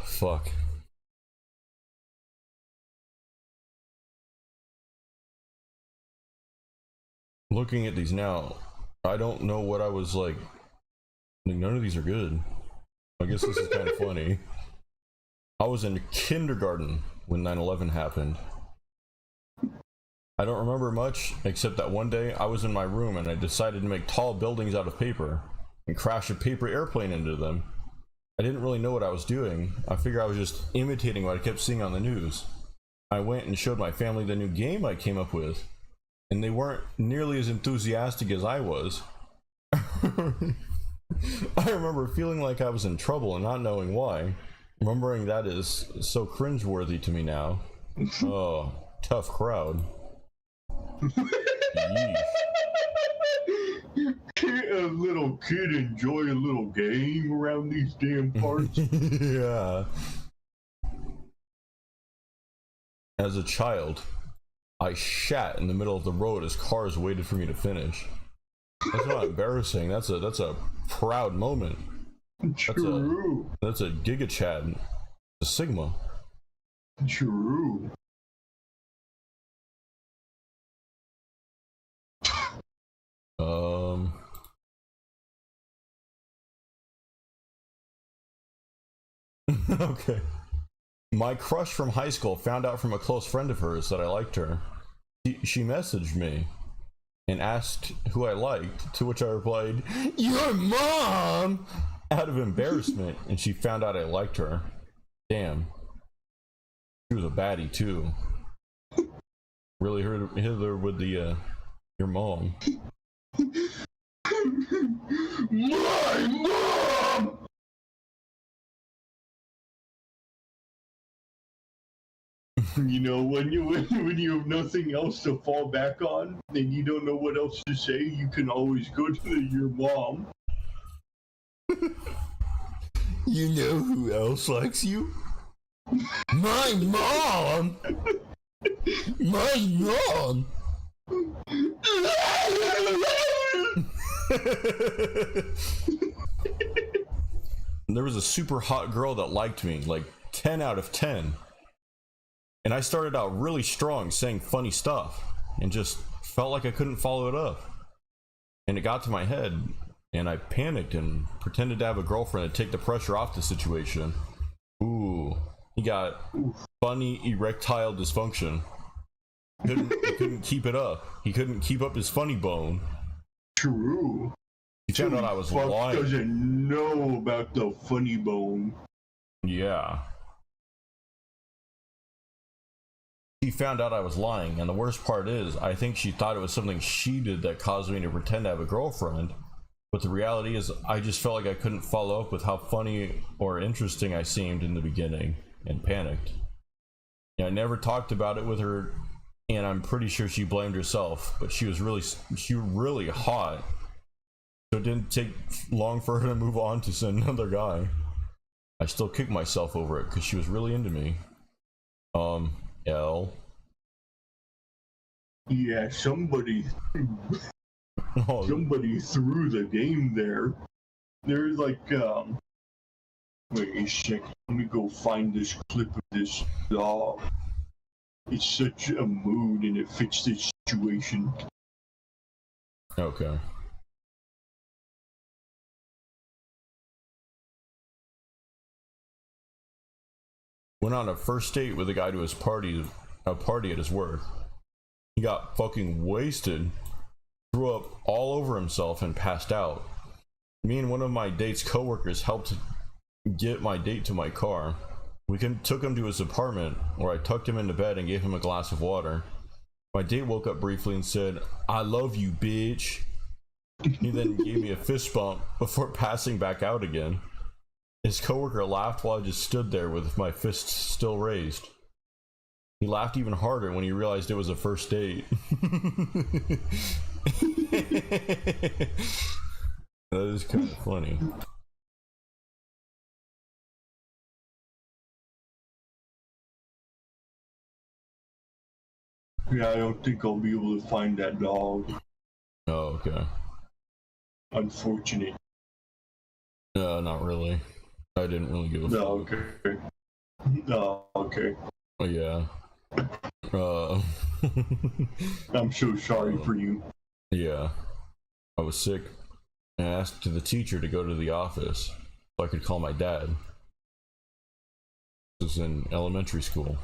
Fuck. Looking at these now, I don't know what I was like. None of these are good. I guess this is kind of funny. I was in kindergarten when 9/11 happened. I don't remember much, except that one day I was in my room and I decided to make tall buildings out of paper and crash a paper airplane into them. I didn't really know what I was doing. I figured I was just imitating what I kept seeing on the news. I went and showed my family the new game I came up with, and they weren't nearly as enthusiastic as I was. I remember feeling like I was in trouble and not knowing why. Remembering that is so cringeworthy to me now. Oh, tough crowd. Can't a little kid enjoy a little game around these damn parts? Yeah. As a child, I shat in the middle of the road as cars waited for me to finish. That's not embarrassing. That's a proud moment. True. That's a Giga Chad. A Sigma. True. Okay. My crush from high school found out from a close friend of hers that I liked her. She messaged me and asked who I liked, to which I replied, "Your mom!" out of embarrassment, and she found out I liked her. Damn. She was a baddie too. Really hit her with the, your mom. My mom! You know, when you have nothing else to fall back on, and you don't know what else to say, you can always go to your mom. You know who else likes you? My mom! My mom! There was a super hot girl that liked me, like 10 out of 10. And I started out really strong saying funny stuff and just felt like I couldn't follow it up. And it got to my head and I panicked and pretended to have a girlfriend to take the pressure off the situation. Ooh, he got funny erectile dysfunction. He couldn't keep it up. He couldn't keep up his funny bone. True. He found out I was lying. Doesn't know about the funny bone. Yeah. She found out I was lying, and the worst part is, I think she thought it was something she did that caused me to pretend to have a girlfriend. But the reality is, I just felt like I couldn't follow up with how funny or interesting I seemed in the beginning, and panicked. I never talked about it with her, and I'm pretty sure she blamed herself, but she was really hot. So it didn't take long for her to move on to another guy. I still kick myself over it, because she was really into me. L. Yeah, somebody threw the game there. There's like, wait a second, let me go find this clip of this dog. It's such a mood and it fits this situation. Okay. Went on a first date with a guy to a party at his work. He got fucking wasted, threw up all over himself, and passed out. Me and one of my date's coworkers helped get my date to my car. We took him to his apartment, where I tucked him into bed and gave him a glass of water. My date woke up briefly and said, "I love you, bitch." He then gave me a fist bump before passing back out again. His coworker laughed while I just stood there with my fists still raised. He laughed even harder when he realized it was a first date. That is kind of funny. Yeah, I don't think I'll be able to find that dog. Oh, okay. Unfortunate. No, not really. I didn't really give a fuck. No, okay. No, okay. Oh, yeah. I'm so sorry for you. Yeah. I was sick and I asked the teacher to go to the office so I could call my dad. So was in elementary school.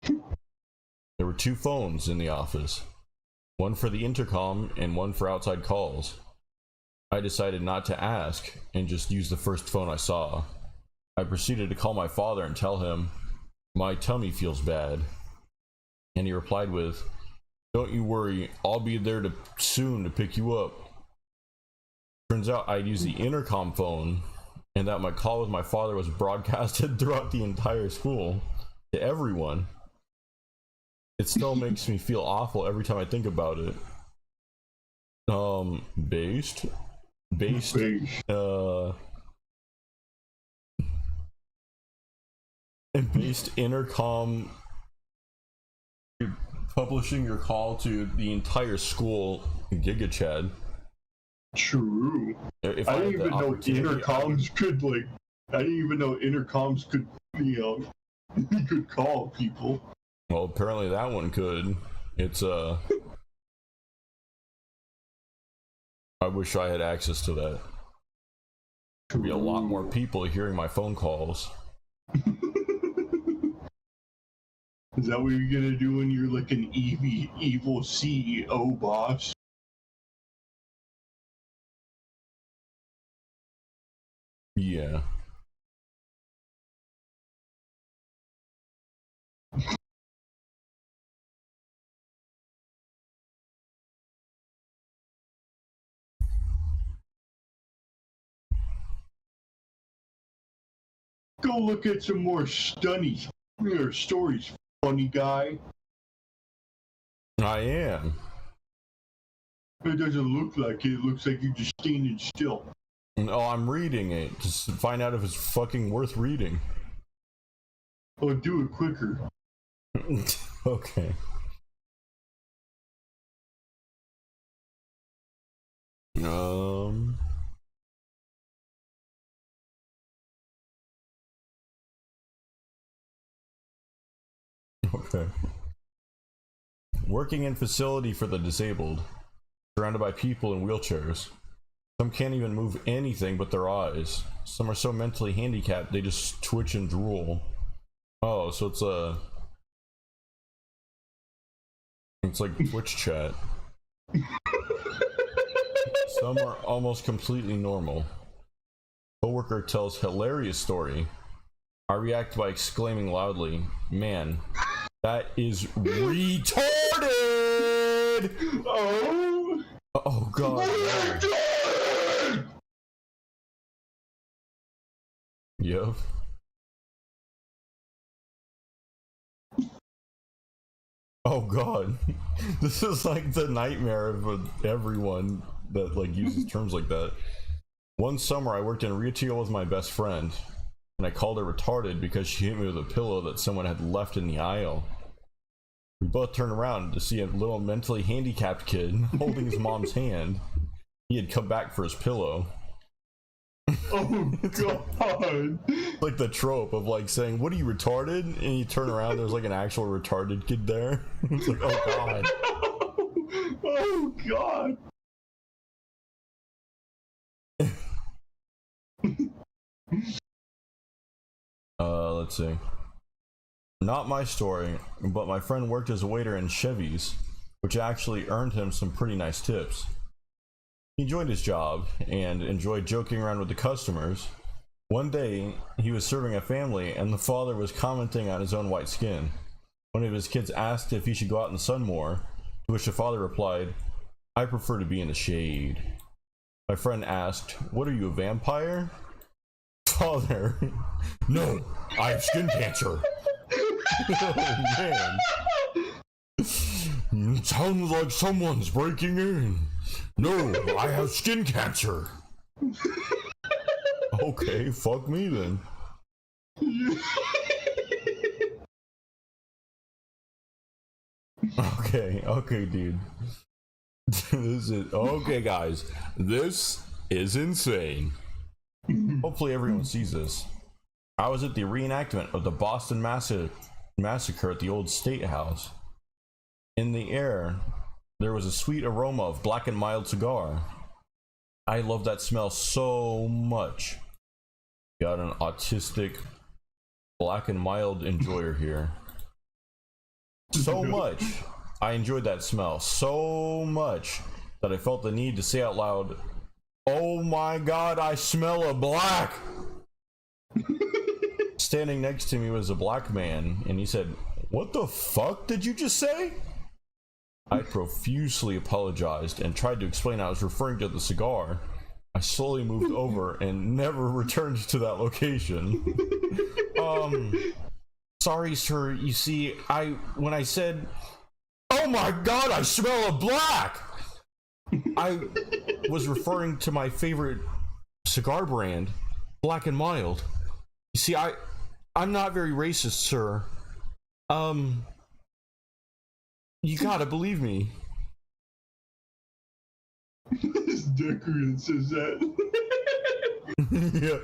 There were 2 phones in the office, one for the intercom and one for outside calls. I decided not to ask and just use the first phone I saw. I proceeded to call my father and tell him, "My tummy feels bad." And he replied with, "Don't you worry, I'll be there soon to pick you up." Turns out I'd used the intercom phone, and that my call with my father was broadcasted throughout the entire school to everyone. It still makes me feel awful every time I think about it. Based intercom, publishing your call to the entire school, Giga Chad. True. If I had didn't the even know opportunity, intercoms could I didn't even know intercoms could, you could call people. Well, apparently that one could. It's I wish I had access to that. There'd be a lot more people hearing my phone calls. Is that what you're gonna do when you're like an evil CEO boss? Yeah. Go look at some more stories, funny guy. I am. It doesn't look like it. It looks like you're just standing still. Oh, I'm reading it to find out if it's fucking worth reading. Oh, do it quicker. Okay. Okay. Working in facility for the disabled, surrounded by people in wheelchairs. Some can't even move anything but their eyes. Some are so mentally handicapped they just twitch and drool. Oh, so it's like Twitch chat. Some are almost completely normal. Coworker tells hilarious story. I react by exclaiming loudly, "Man, that is retarded!" Oh god. No. Yep. Oh god. This is like the nightmare of everyone that like uses terms like that. One summer I worked in retail with my best friend, and I called her retarded because she hit me with a pillow that someone had left in the aisle. We both turned around to see a little mentally handicapped kid holding his mom's hand. He had come back for his pillow. Oh god. Like the trope of like saying, "What are you, retarded?" And you turn around, there's like an actual retarded kid there. It's like, oh god. Oh god. Let's see. Not my story, but my friend worked as a waiter in Chevy's, which actually earned him some pretty nice tips. He enjoyed his job and enjoyed joking around with the customers. One day, he was serving a family and the father was commenting on his own white skin. One of his kids asked if he should go out in the sun more, to which the father replied, "I prefer to be in the shade." My friend asked, "What are you, a vampire?" Father, "No, I have skin cancer." Oh man. It sounds like someone's breaking in. No, I have skin cancer. Okay, fuck me then. Okay, dude. This is okay, guys. This is insane. Hopefully everyone sees this. I was at the reenactment of the Boston massacre at the old State House. In the air, there was a sweet aroma of black and mild cigar. I love that smell so much. Got an autistic Black and mild enjoyer here. So much. I enjoyed that smell so much that I felt the need to say out loud, "Oh my god, I smell a black!" Standing next to me was a black man, and he said, "What the fuck did you just say?" I profusely apologized and tried to explain I was referring to the cigar. I slowly moved over and never returned to that location. Sorry, sir. You see, when I said, "Oh my god, I smell a black," I was referring to my favorite cigar brand, Black and Mild. You see, I'm not very racist, sir. You gotta believe me. This Decker says that. Yeah.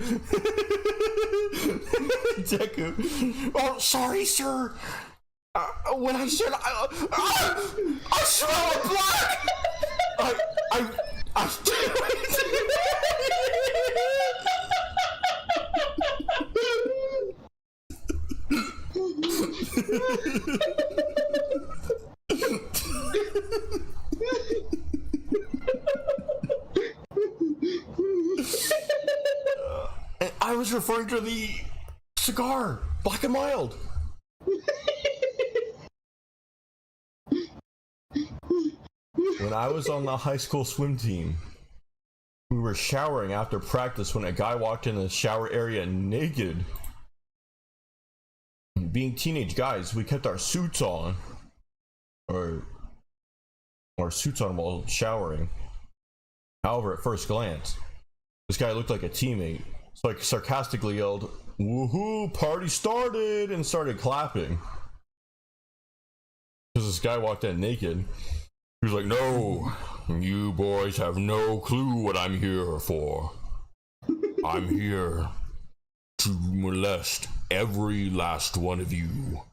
Deku. Oh, sorry, sir. When I said I smell a black. I I was referring to the cigar, Black and Mild. When I was on the high school swim team, we were showering after practice when a guy walked in the shower area naked. Being teenage guys, we kept our suits on, or our suits on while showering. However, at first glance, this guy looked like a teammate, so I sarcastically yelled, "Woohoo, party started," and started clapping. Because this guy walked in naked. He was like, "No, you boys have no clue what I'm here for. I'm here to molest every last one of you.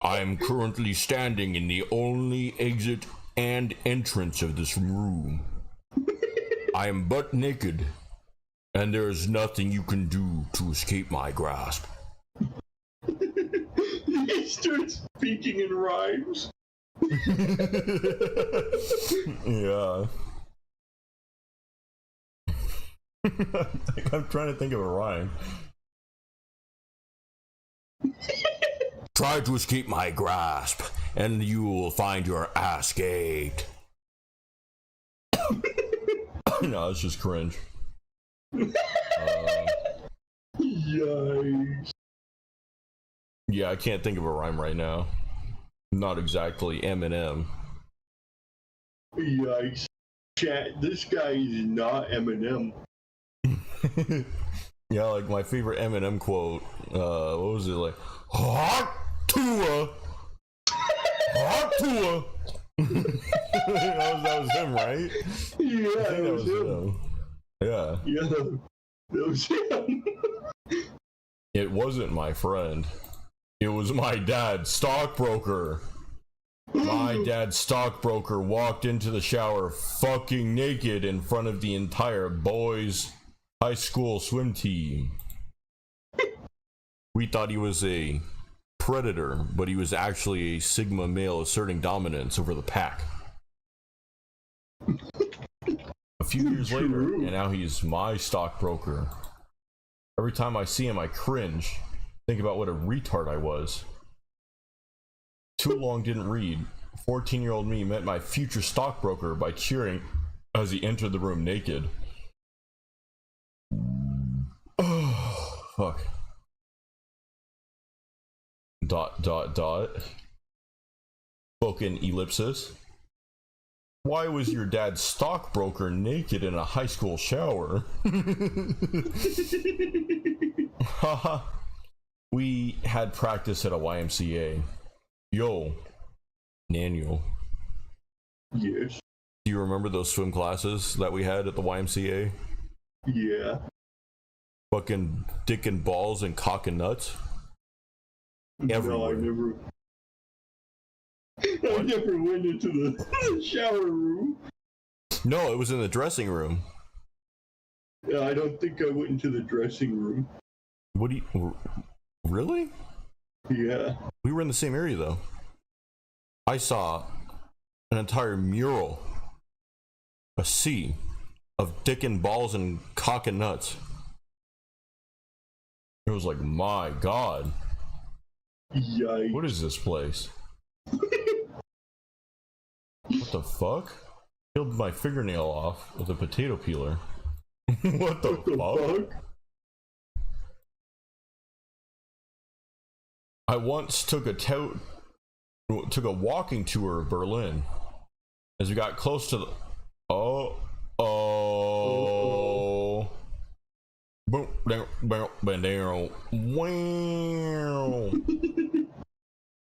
I am currently standing in the only exit and entrance of this room. I am butt naked, and there is nothing you can do to escape my grasp." He starts speaking in rhymes. Yeah. I'm trying to think of a rhyme. Try to escape my grasp, and you will find your ass gaped. No, it's just cringe. Yikes. Yeah, I can't think of a rhyme right now. Not exactly Eminem. Yikes. Chat, this guy is not Eminem. Yeah, like my favorite Eminem quote, what was it, like, "Hot Tua! Hot Tua!" that was him, right? Yeah, I think that was him. Yeah. Yeah, that was him. It wasn't my friend. It was my dad's stockbroker. My dad's stockbroker walked into the shower fucking naked in front of the entire boys' high school swim team. We thought he was a predator, but he was actually a Sigma male asserting dominance over the pack. A few years later, and now he's my stockbroker. Every time I see him, I cringe. Think about what a retard I was. Too long didn't read. 14-year-old me met my future stockbroker by cheering as he entered the room naked. Oh, fuck. ... Spoken ellipsis. Why was your dad's stockbroker naked in a high school shower? Haha. We had practice at a YMCA. Yo, Naniel. Yes. Do you remember those swim classes that we had at the YMCA? Yeah. Fucking dick and balls and cock and nuts? Everywhere. No, I never went into the shower room. No, it was in the dressing room. I don't think I went into the dressing room. What do you... Really? Yeah. We were in the same area though. I saw an entire mural, a sea of dick and balls and cock and nuts. It was like, my God. Yikes. What is this place? What the fuck? Peeled my fingernail off with a potato peeler. What the fuck? I once took a walking tour of Berlin. As we got close to the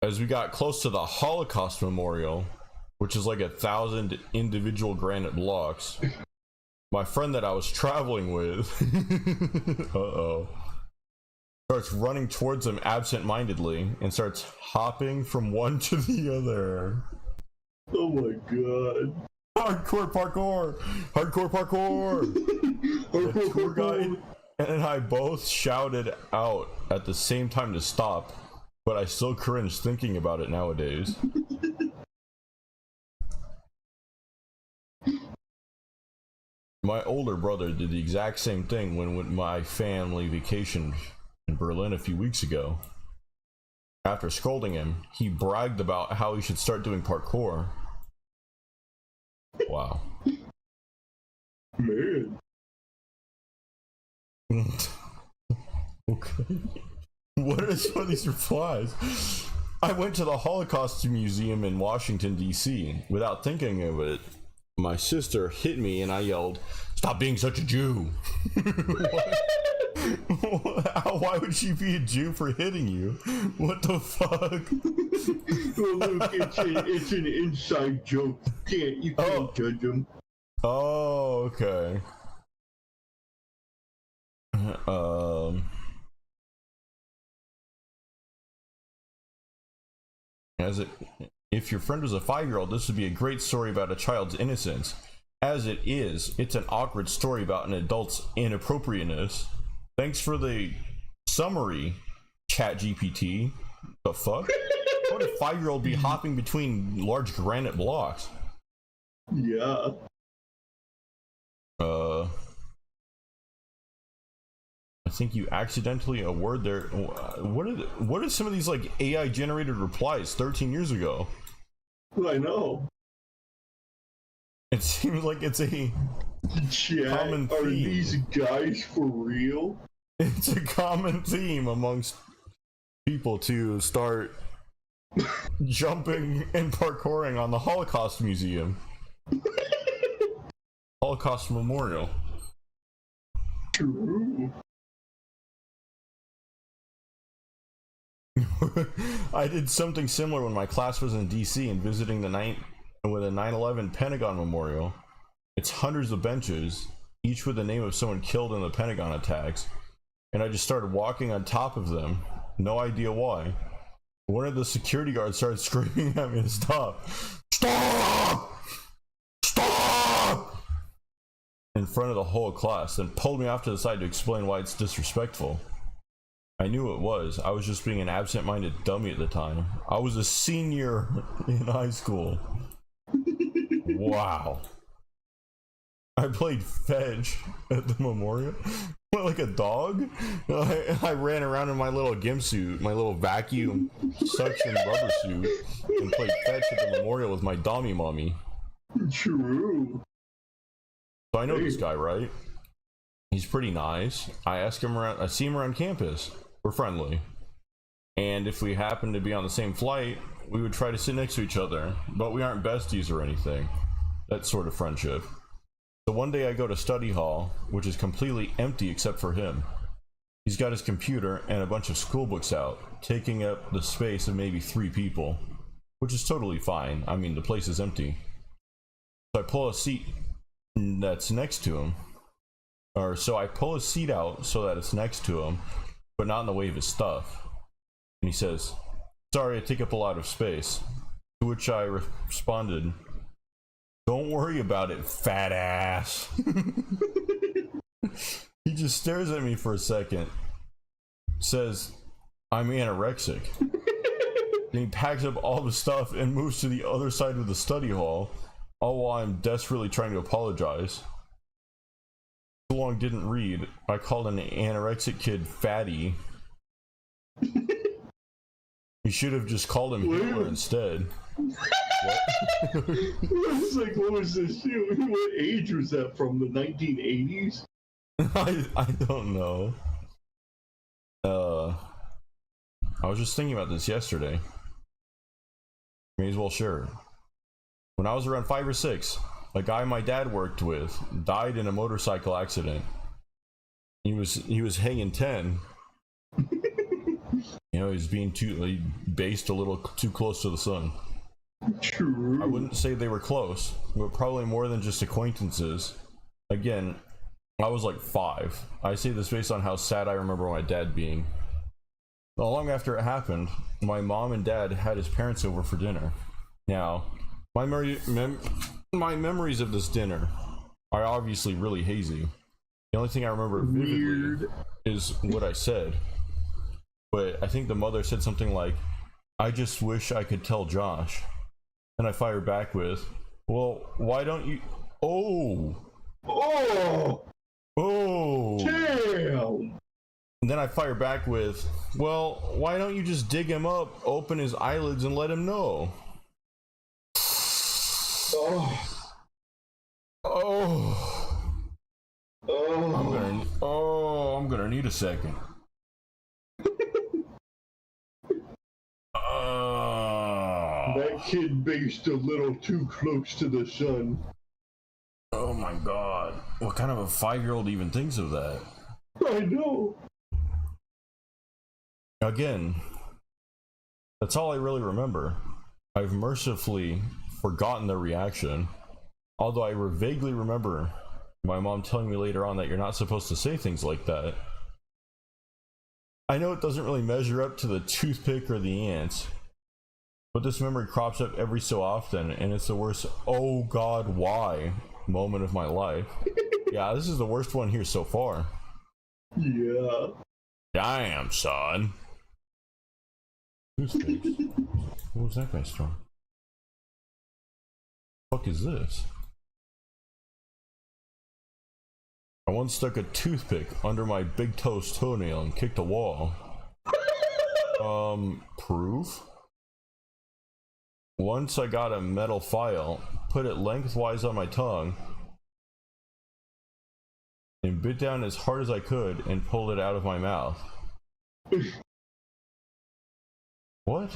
as we got close to the Holocaust Memorial, which is like 1,000 individual granite blocks, my friend that I was traveling with starts running towards them absent-mindedly and starts hopping from one to the other. Oh my God. Hardcore parkour! Hardcore parkour! The tour guide and I both shouted out at the same time to stop, but I still cringe thinking about it nowadays. My older brother did the exact same thing when my family vacationed in Berlin a few weeks ago. After scolding him, he bragged about how he should start doing parkour. Wow. Man. Okay. What are some of these replies? I went to the Holocaust Museum in Washington, D.C. Without thinking of it, my sister hit me and I yelled, "Stop being such a Jew!" Why would she be a Jew for hitting you? What the fuck? Well, look, it's an inside joke. You can't judge them. Oh, okay. If your friend was a 5-year-old, this would be a great story about a child's innocence. As it is, it's an awkward story about an adult's inappropriateness. Thanks for the summary, ChatGPT. The fuck? Why would a 5-year-old be hopping between large granite blocks? Yeah. I think you accidentally a word there. What are some of these like AI generated replies 13 years ago? I know. It seems like it's a Chat, common are theme. these guys for real? It's a common theme amongst people to start jumping and parkouring on the Holocaust Museum. Holocaust Memorial. True. I did something similar when my class was in DC and visiting the 9/11 Pentagon Memorial. It's hundreds of benches, each with the name of someone killed in the Pentagon attacks, and I just started walking on top of them, no idea why. One of the security guards started screaming at me to stop. Stop! Stop! In front of the whole class, then pulled me off to the side to explain why it's disrespectful. I knew it was. I was just being an absent-minded dummy at the time. I was a senior in high school. Wow. I played fetch at the memorial. Like a dog. I ran around in my little gimp suit, my little vacuum suction rubber suit, and played fetch at the memorial with my dummy mommy. True. So I know this guy, right? He's pretty nice. I ask him around. I see him around campus. We're friendly, and if we happen to be on the same flight, we would try to sit next to each other, but we aren't besties or anything. That sort of friendship. So one day I go to study hall, which is completely empty except for him. He's got his computer and a bunch of school books out, taking up the space of maybe 3 people, which is totally fine. I mean, the place is empty. So I pull a seat that's next to him, so I pull his seat out so that it's next to him, but not in the way of his stuff. And he says, "Sorry, I take up a lot of space." To which I responded, "Don't worry about it, fat ass." He just stares at me for a second, says, "I'm anorexic." And he packs up all the stuff and moves to the other side of the study hall, all while I'm desperately trying to apologize. So long didn't read. I called an anorexic kid fatty. You should have just called him Hitler instead. What? It's like, what was this? What age was that from? The 1980s? I don't know. I was just thinking about this yesterday. May as well share. When I was around 5 or 6, a guy my dad worked with died in a motorcycle accident. He was hanging 10. You know, he's being he based a little too close to the sun. True. I wouldn't say they were close, but probably more than just acquaintances. Again, I was like 5. I say this based on how sad I remember my dad being. Not long after it happened, my mom and dad had his parents over for dinner. Now, my memories of this dinner are obviously really hazy. The only thing I remember vividly is what I said. But I think the mother said something like, "I just wish I could tell Josh." And I fired back with, "Well, why don't you..." Oh! Damn! And then I fire back with, "Well, why don't you just dig him up, open his eyelids, and let him know?" I'm gonna need a second. That kid based a little too close to the sun. Oh my god. What kind of a 5-year-old even thinks of that? I know. Again, that's all I really remember. I've mercifully forgotten the reaction, although I vaguely remember my mom telling me later on that you're not supposed to say things like that. I know it doesn't really measure up to the toothpick or the ant, but this memory crops up every so often, and it's the worst "oh god, why" moment of my life. Yeah, this is the worst one here so far. Yeah. Damn, son. Toothpicks. What was that guy's from? What the fuck is this? I once stuck a toothpick under my big toe's toenail and kicked a wall. Proof? Once I got a metal file, put it lengthwise on my tongue, and bit down as hard as I could and pulled it out of my mouth. What?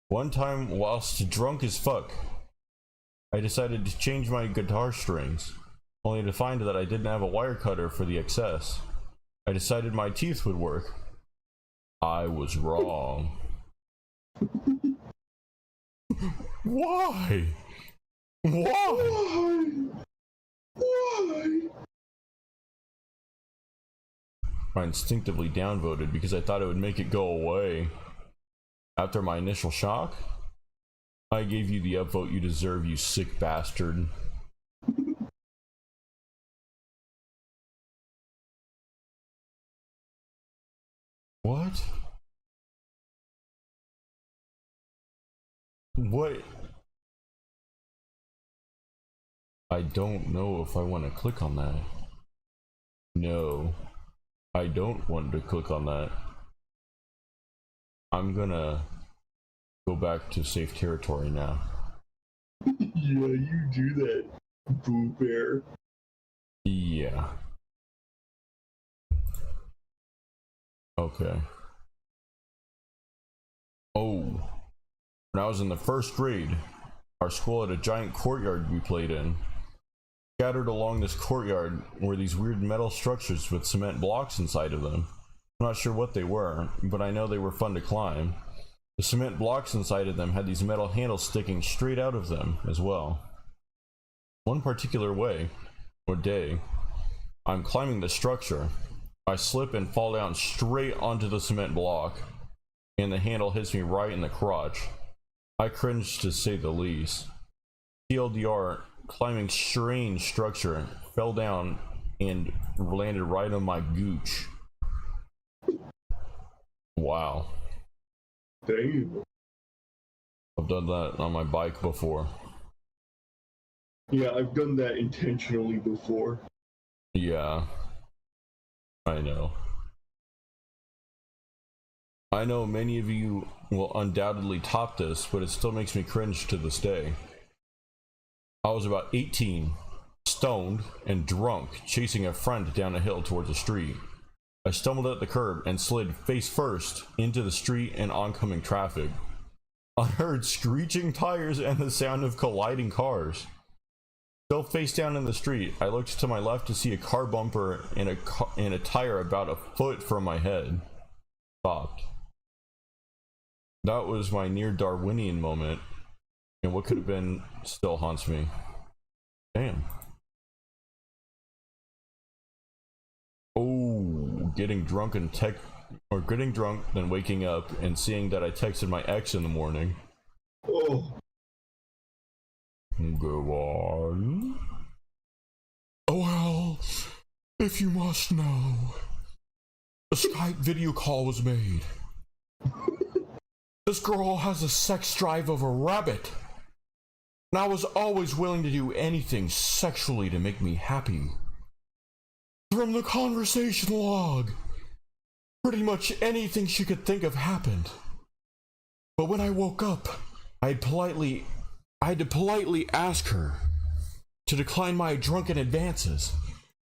One time, whilst drunk as fuck, I decided to change my guitar strings, only to find that I didn't have a wire cutter for the excess. I decided my teeth would work. I was wrong. Why? Why? Why? I instinctively downvoted because I thought it would make it go away. After my initial shock, I gave you the upvote you deserve, you sick bastard. What? What? I don't know if I want to click on that. No, I don't want to click on that. I'm gonna go back to safe territory now. Yeah, you do that, Boo Bear. Yeah. Okay. Oh. When I was in the first grade, our school had a giant courtyard we played in. Scattered along this courtyard were these weird metal structures with cement blocks inside of them. I'm not sure what they were, but I know they were fun to climb. The cement blocks inside of them had these metal handles sticking straight out of them as well. One particular day, I'm climbing the structure. I slip and fall down straight onto the cement block, and the handle hits me right in the crotch. I cringed to say the least. TLDR, climbing strange structure, fell down and landed right on my gooch. Wow. Damn. I've done that on my bike before. Yeah, I've done that intentionally before. Yeah. I know. I know many of you will undoubtedly top this, but it still makes me cringe to this day. I was about 18, stoned, and drunk, chasing a friend down a hill towards a street. I stumbled at the curb and slid face first into the street and oncoming traffic. I heard screeching tires and the sound of colliding cars. Still face down in the street, I looked to my left to see a car bumper and a tire about a foot from my head. Stopped. That was my near Darwinian moment, and what could have been still haunts me. Damn. Oh, getting drunk then waking up and seeing that I texted my ex in the morning. Oh. Go on. Well, if you must know, a Skype video call was made. This girl has a sex drive of a rabbit, and I was always willing to do anything sexually to make me happy. From the conversation log, pretty much anything she could think of happened. But when I woke up, I had to politely ask her to decline my drunken advances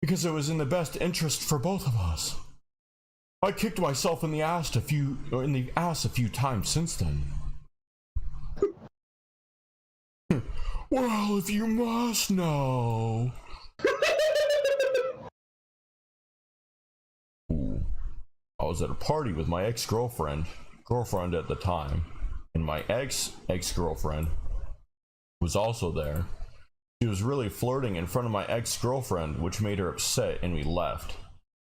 because it was in the best interest for both of us. I kicked myself in the ass a few times since then. Well, if you must know. Ooh. I was at a party with my girlfriend at the time, and my ex-girlfriend was also there. She was really flirting in front of my ex-girlfriend, which made her upset, and we left.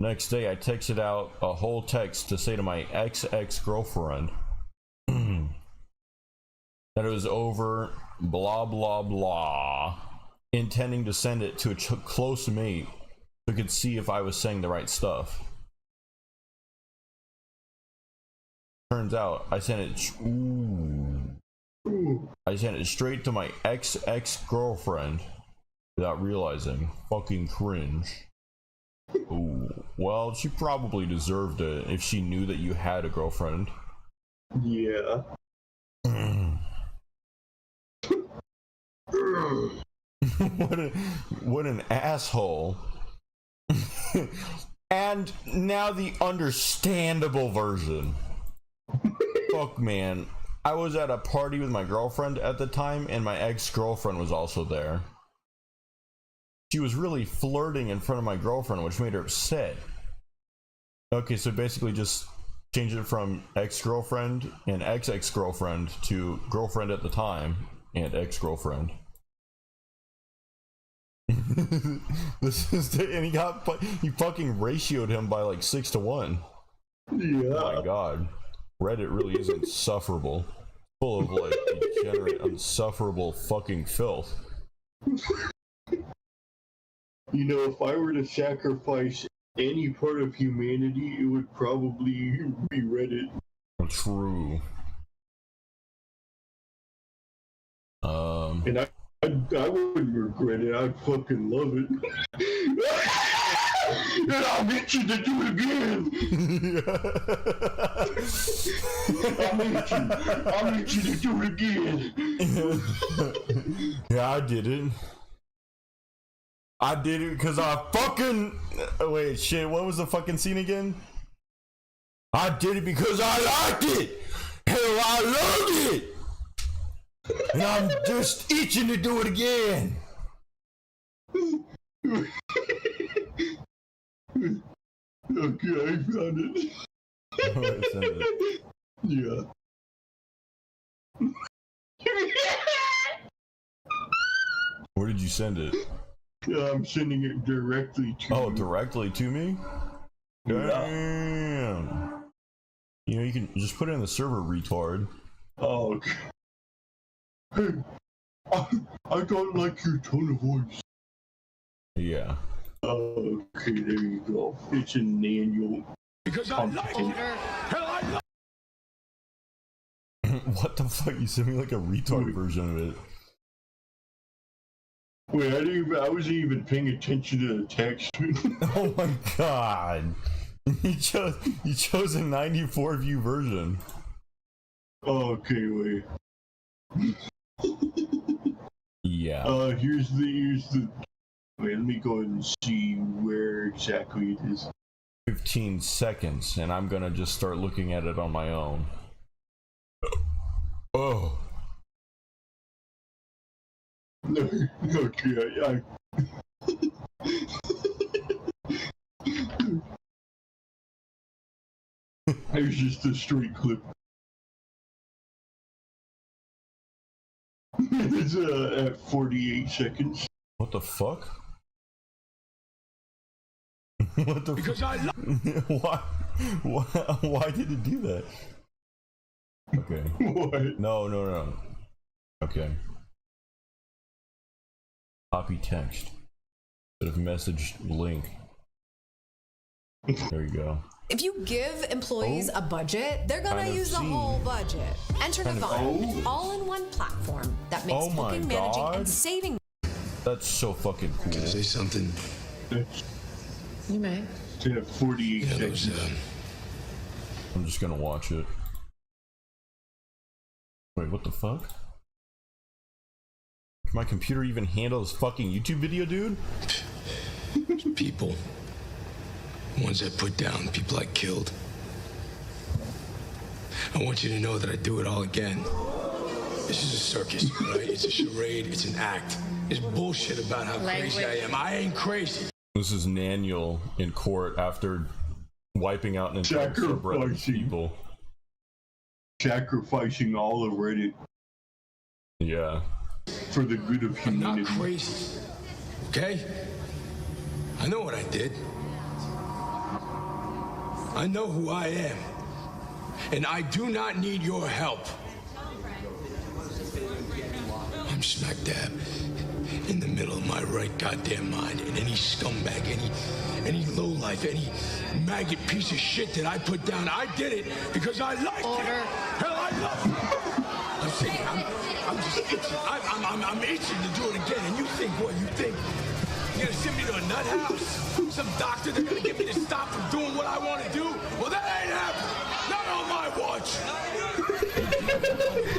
Next day, I texted out a whole text to say to my ex-girlfriend that it was over, blah blah blah, intending to send it to a close mate so could see if I was saying the right stuff. Turns out I sent it straight to my ex-girlfriend without realizing. Fucking cringe. Ooh. Well, she probably deserved it if she knew that you had a girlfriend. Yeah. What an asshole. And now the understandable version. Fuck, man. I was at a party with my girlfriend at the time, and my ex-girlfriend was also there. She was really flirting in front of my girlfriend, which made her upset. Okay, so basically just change it from ex-girlfriend and ex-ex-girlfriend to girlfriend at the time and ex-girlfriend. This is and he fucking ratioed him by like 6 to 1. Yeah. Oh my god. Reddit really is insufferable. Full of like degenerate, insufferable fucking filth. You know, if I were to sacrifice any part of humanity, it would probably be Reddit. True. And I wouldn't regret it. I'd fucking love it. And I'll get you to do it again. I'll get you to do it again. Yeah, I did it. I did it because I fucking... Wait, shit, what was the fucking scene again? I did it because I liked it! Hell, I loved it! And I'm just itching to do it again! Okay, I found it. Alright, send it. Yeah. Where did you send it? I'm sending it directly to Oh, you. directly to me? Yeah. Damn. You know, you can just put it in the server, retard. Oh, okay. Hey, I don't like your tone of voice. Yeah. Okay, there you go. It's an annual. Because I like it. Hell, I What the fuck? You sent me like a retard version of it. Wait, I wasn't even paying attention to the text. Oh my god. You chose a 94 view version. Okay, wait. Yeah. Here's the. Wait, let me go ahead and see where exactly it is. 15 seconds, and I'm gonna just start looking at it on my own. Oh. No, okay, There's just a straight clip. It's at 48 seconds. What the fuck? What the Because I love. why did it do that? Okay. What? No. Okay. Copy text. Instead of message link. There you go. If you give employees a budget, they're gonna use the whole budget. Enter Divine, all-in-one platform that makes booking, managing, and saving. That's so fucking cool. Can I say something? You may. It's at 48 seconds. I'm just gonna watch it. Wait, what the fuck? Can my computer even handle this fucking YouTube video, dude? People. Ones I put down, people I killed. I want you to know that I do it all again. This is a circus, right? It's a charade, it's an act. There's bullshit about how crazy I am. I ain't crazy. This is Naniel in court after wiping out an entire subreddit of people. Sacrificing all of Reddit. Yeah. For the good of I'm humanity. not crazy, okay? I know what I did. I know who I am. And I do not need your help. I'm smack dab in the middle of my right goddamn mind, and any scumbag, any lowlife, any maggot piece of shit that I put down, I did it because I liked it. Hell, I love it. I'm saying, I'm just itching. I'm itching to do it again, and you think what? You think you're gonna send me to a nut house? Some doctor they're gonna get me to stop from doing what I want to do? Well, that ain't happening. Not on my watch.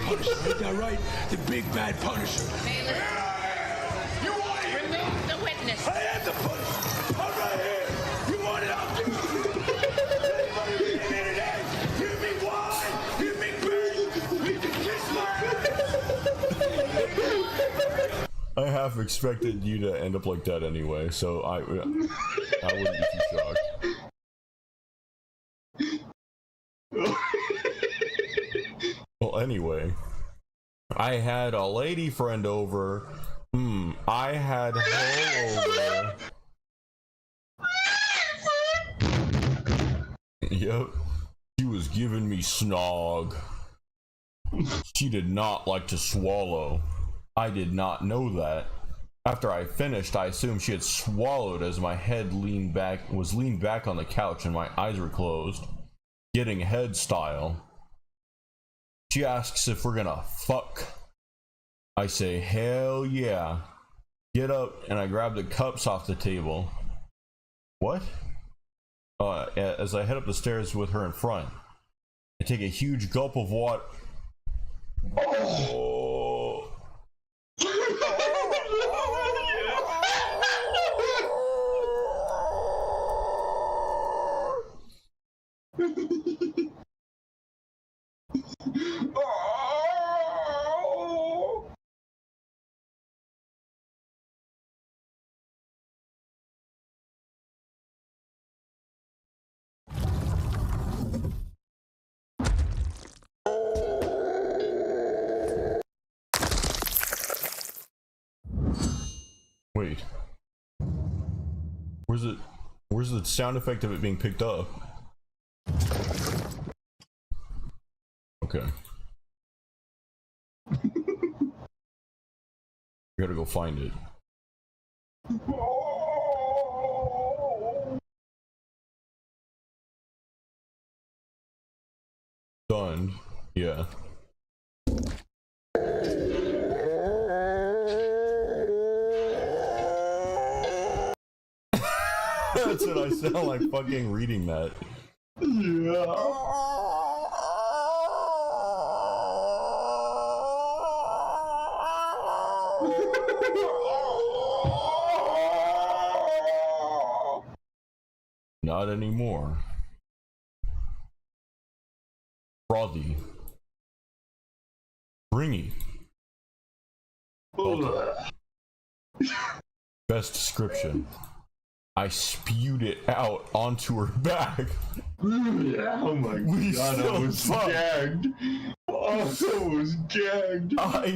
Punisher, ain't that right? The big bad Punisher. You want it? Remove the witness. I am the Punisher. I'm right here. You want it? I'll give it. Anybody give me an egg? Give me wine. Give me beer. You can kiss my ass. I half expected you to end up like that anyway, so I wouldn't be too shocked. Well, anyway, I had a lady friend over. I had her over. Yep, she was giving me snog. She did not like to swallow. I did not know that. After I finished, I assumed she had swallowed as my head leaned back on the couch and my eyes were closed, getting head style. She asks if we're gonna fuck. I say, hell yeah. Get up, and I grab the cups off the table. What? As I head up the stairs with her in front, I take a huge gulp of water. Oh. Wait. Where's it? Where's the sound effect of it being picked up? Okay. We gotta go find it. Stunned. Yeah. That's what I sound like fucking reading that. Yeah. Not anymore. Frothy. Springy. Best description. I spewed it out onto her back. Oh my god, I was gagged. Oh, I was gagged. I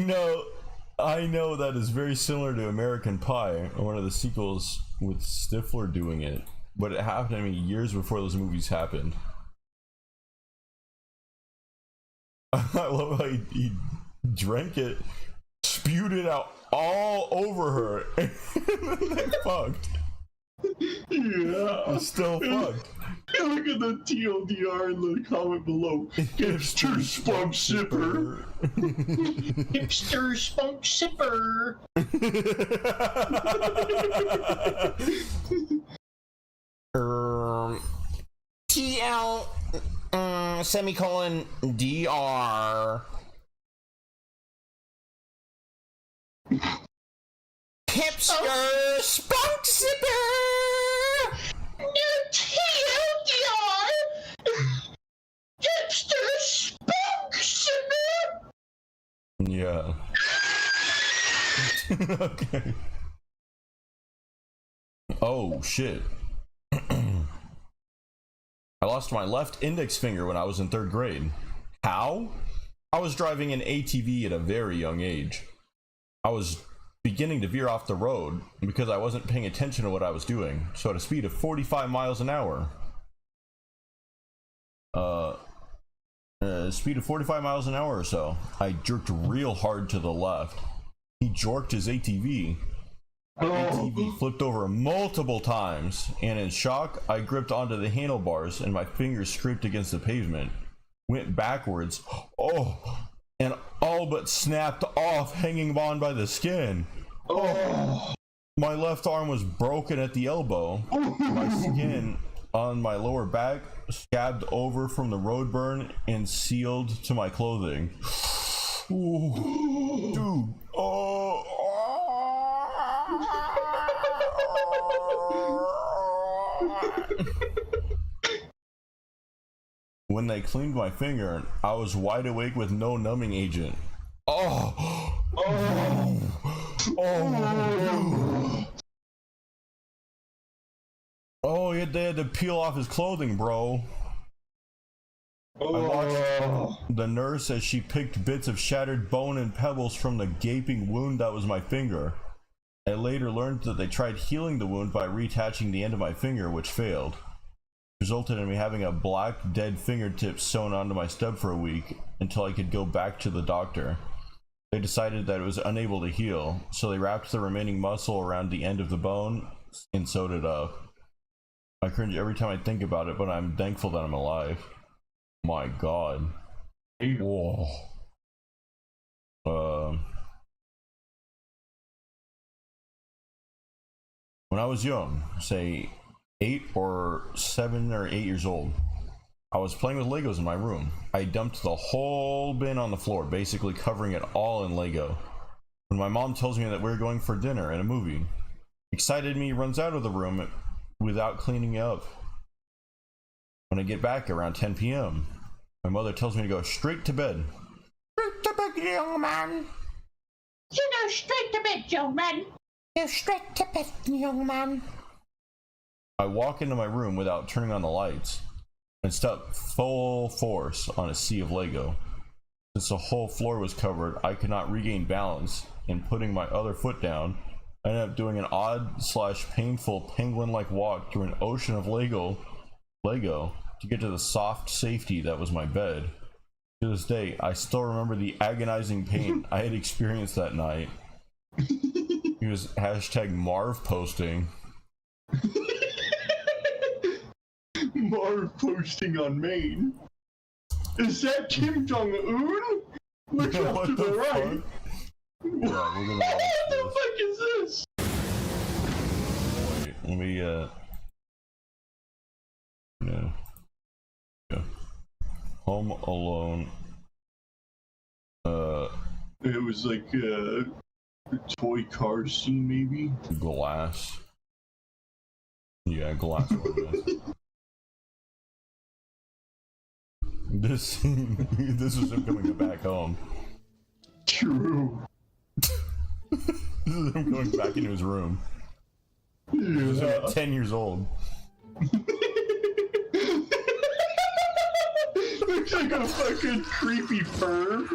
know that is very similar to American Pie, or one of the sequels with Stifler doing it, but it happened to me years before those movies happened. I love how he drank it, spewed it out all over her, and then they fucked. Yeah. It's still fucked. Look at the TLDR in the comment below. Hipster spunk sipper. Hipster spunk sipper. TL semicolon DR. Hipster spunk sipper. TLDR. Hipster spunk sipper. Yeah. Okay. Oh shit. I lost my left index finger when I was in 3rd grade. How? I was driving an ATV at a very young age. I was beginning to veer off the road because I wasn't paying attention to what I was doing. So at a speed of 45 miles an hour. Speed of 45 miles an hour or so, I jerked real hard to the left. He jorked his ATV. ATV flipped over multiple times, and in shock, I gripped onto the handlebars and my fingers scraped against the pavement. Went backwards, and all but snapped off, hanging on by the skin. My left arm was broken at the elbow. My skin on my lower back scabbed over from the road burn and sealed to my clothing. Ooh, dude. When they cleaned my finger, I was wide awake with no numbing agent. They had to peel off his clothing, bro. I watched the nurse as she picked bits of shattered bone and pebbles from the gaping wound that was my finger. I later learned that they tried healing the wound by reattaching the end of my finger, which failed. It resulted in me having a black, dead fingertip sewn onto my stub for a week until I could go back to the doctor. They decided that it was unable to heal, so they wrapped the remaining muscle around the end of the bone and sewed it up. I cringe every time I think about it, but I'm thankful that I'm alive. My god. Whoa. When I was young, say 8 or 7 or 8 years old, I was playing with Legos in my room. I dumped the whole bin on the floor, basically covering it all in Lego. When my mom tells me that we're going for dinner and a movie, excited me runs out of the room without cleaning it up. When I get back around 10 p.m., my mother tells me to go straight to bed. Straight to bed, young man. You go straight to bed, young man. Go straight to bed, young man. I walk into my room without turning on the lights and step full force on a sea of Lego. Since the whole floor was covered, I could not regain balance, and putting my other foot down, I ended up doing an odd/painful penguin-like walk through an ocean of Lego to get to the soft safety that was my bed. To this day, I still remember the agonizing pain I had experienced that night. He was #Marv posting. Marv posting on Maine. Is that Kim Jong-un? Look off to the right. Yeah, we're gonna What the fuck is this? Wait, let me Yeah. Yeah. Home Alone. It was like a toy car scene, maybe. Glass. Yeah, glass. This this was him coming back home. True. This is him going back into his room. Yeah. He was like 10 years old. Looks like a fucking creepy perv.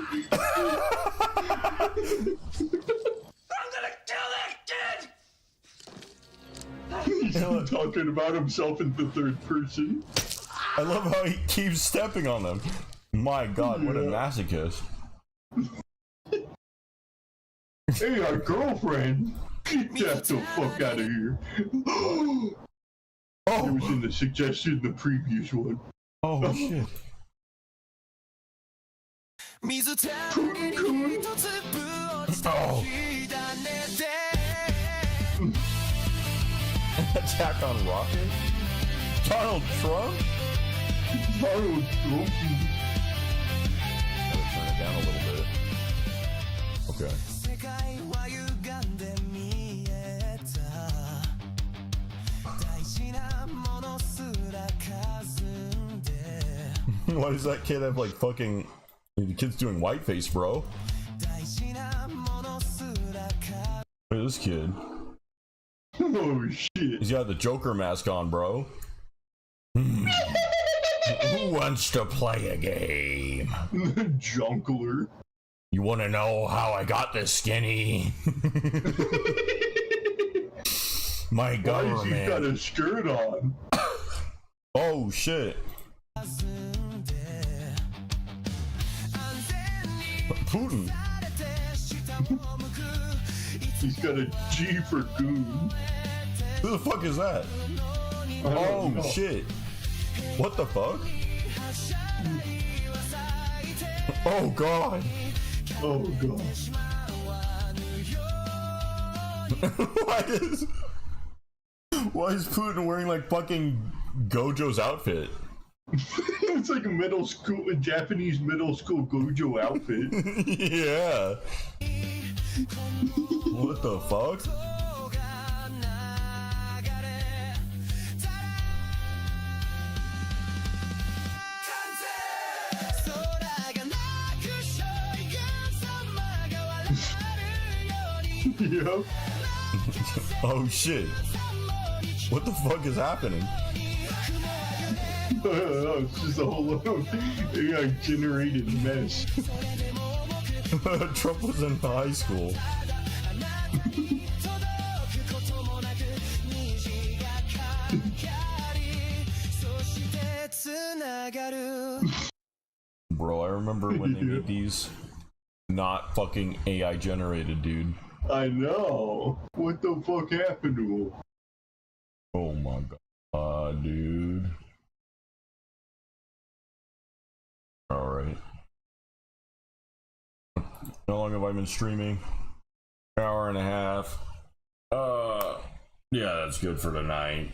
I'm gonna kill that kid! He's talking about himself in the third person. I love how he keeps stepping on them. My god, what a masochist. Hey, our girlfriend! Get that the fuck out of here. Oh! It was in the suggestion in the previous one. Oh shit. Oh. Attack on Rocket? Donald Trump? Donald Trump? Gotta turn it down a little bit. Okay. Why does that kid have like fucking... The kid's doing whiteface, bro. Look at this kid. Oh shit. He's got the Joker mask on, bro. Who wants to play a game? Junkler. You want to know how I got this skinny? My government. Why has he got a skirt on? Oh shit. Putin. He's got a G for goon. Who the fuck is that? Oh shit. What the fuck? Oh god. Oh god. Why is Putin wearing like fucking Gojo's outfit? It's like a Japanese middle school Gojo outfit. Yeah. What the fuck? Yep. Oh shit. What the fuck is happening? It's just a whole AI generated mess. Trump was in high school. Bro, I remember when they made these not fucking AI generated, dude. I know. What the fuck happened to him? Oh my god, dude. Alright. How long have I been streaming? An hour and a half. Yeah, that's good for tonight.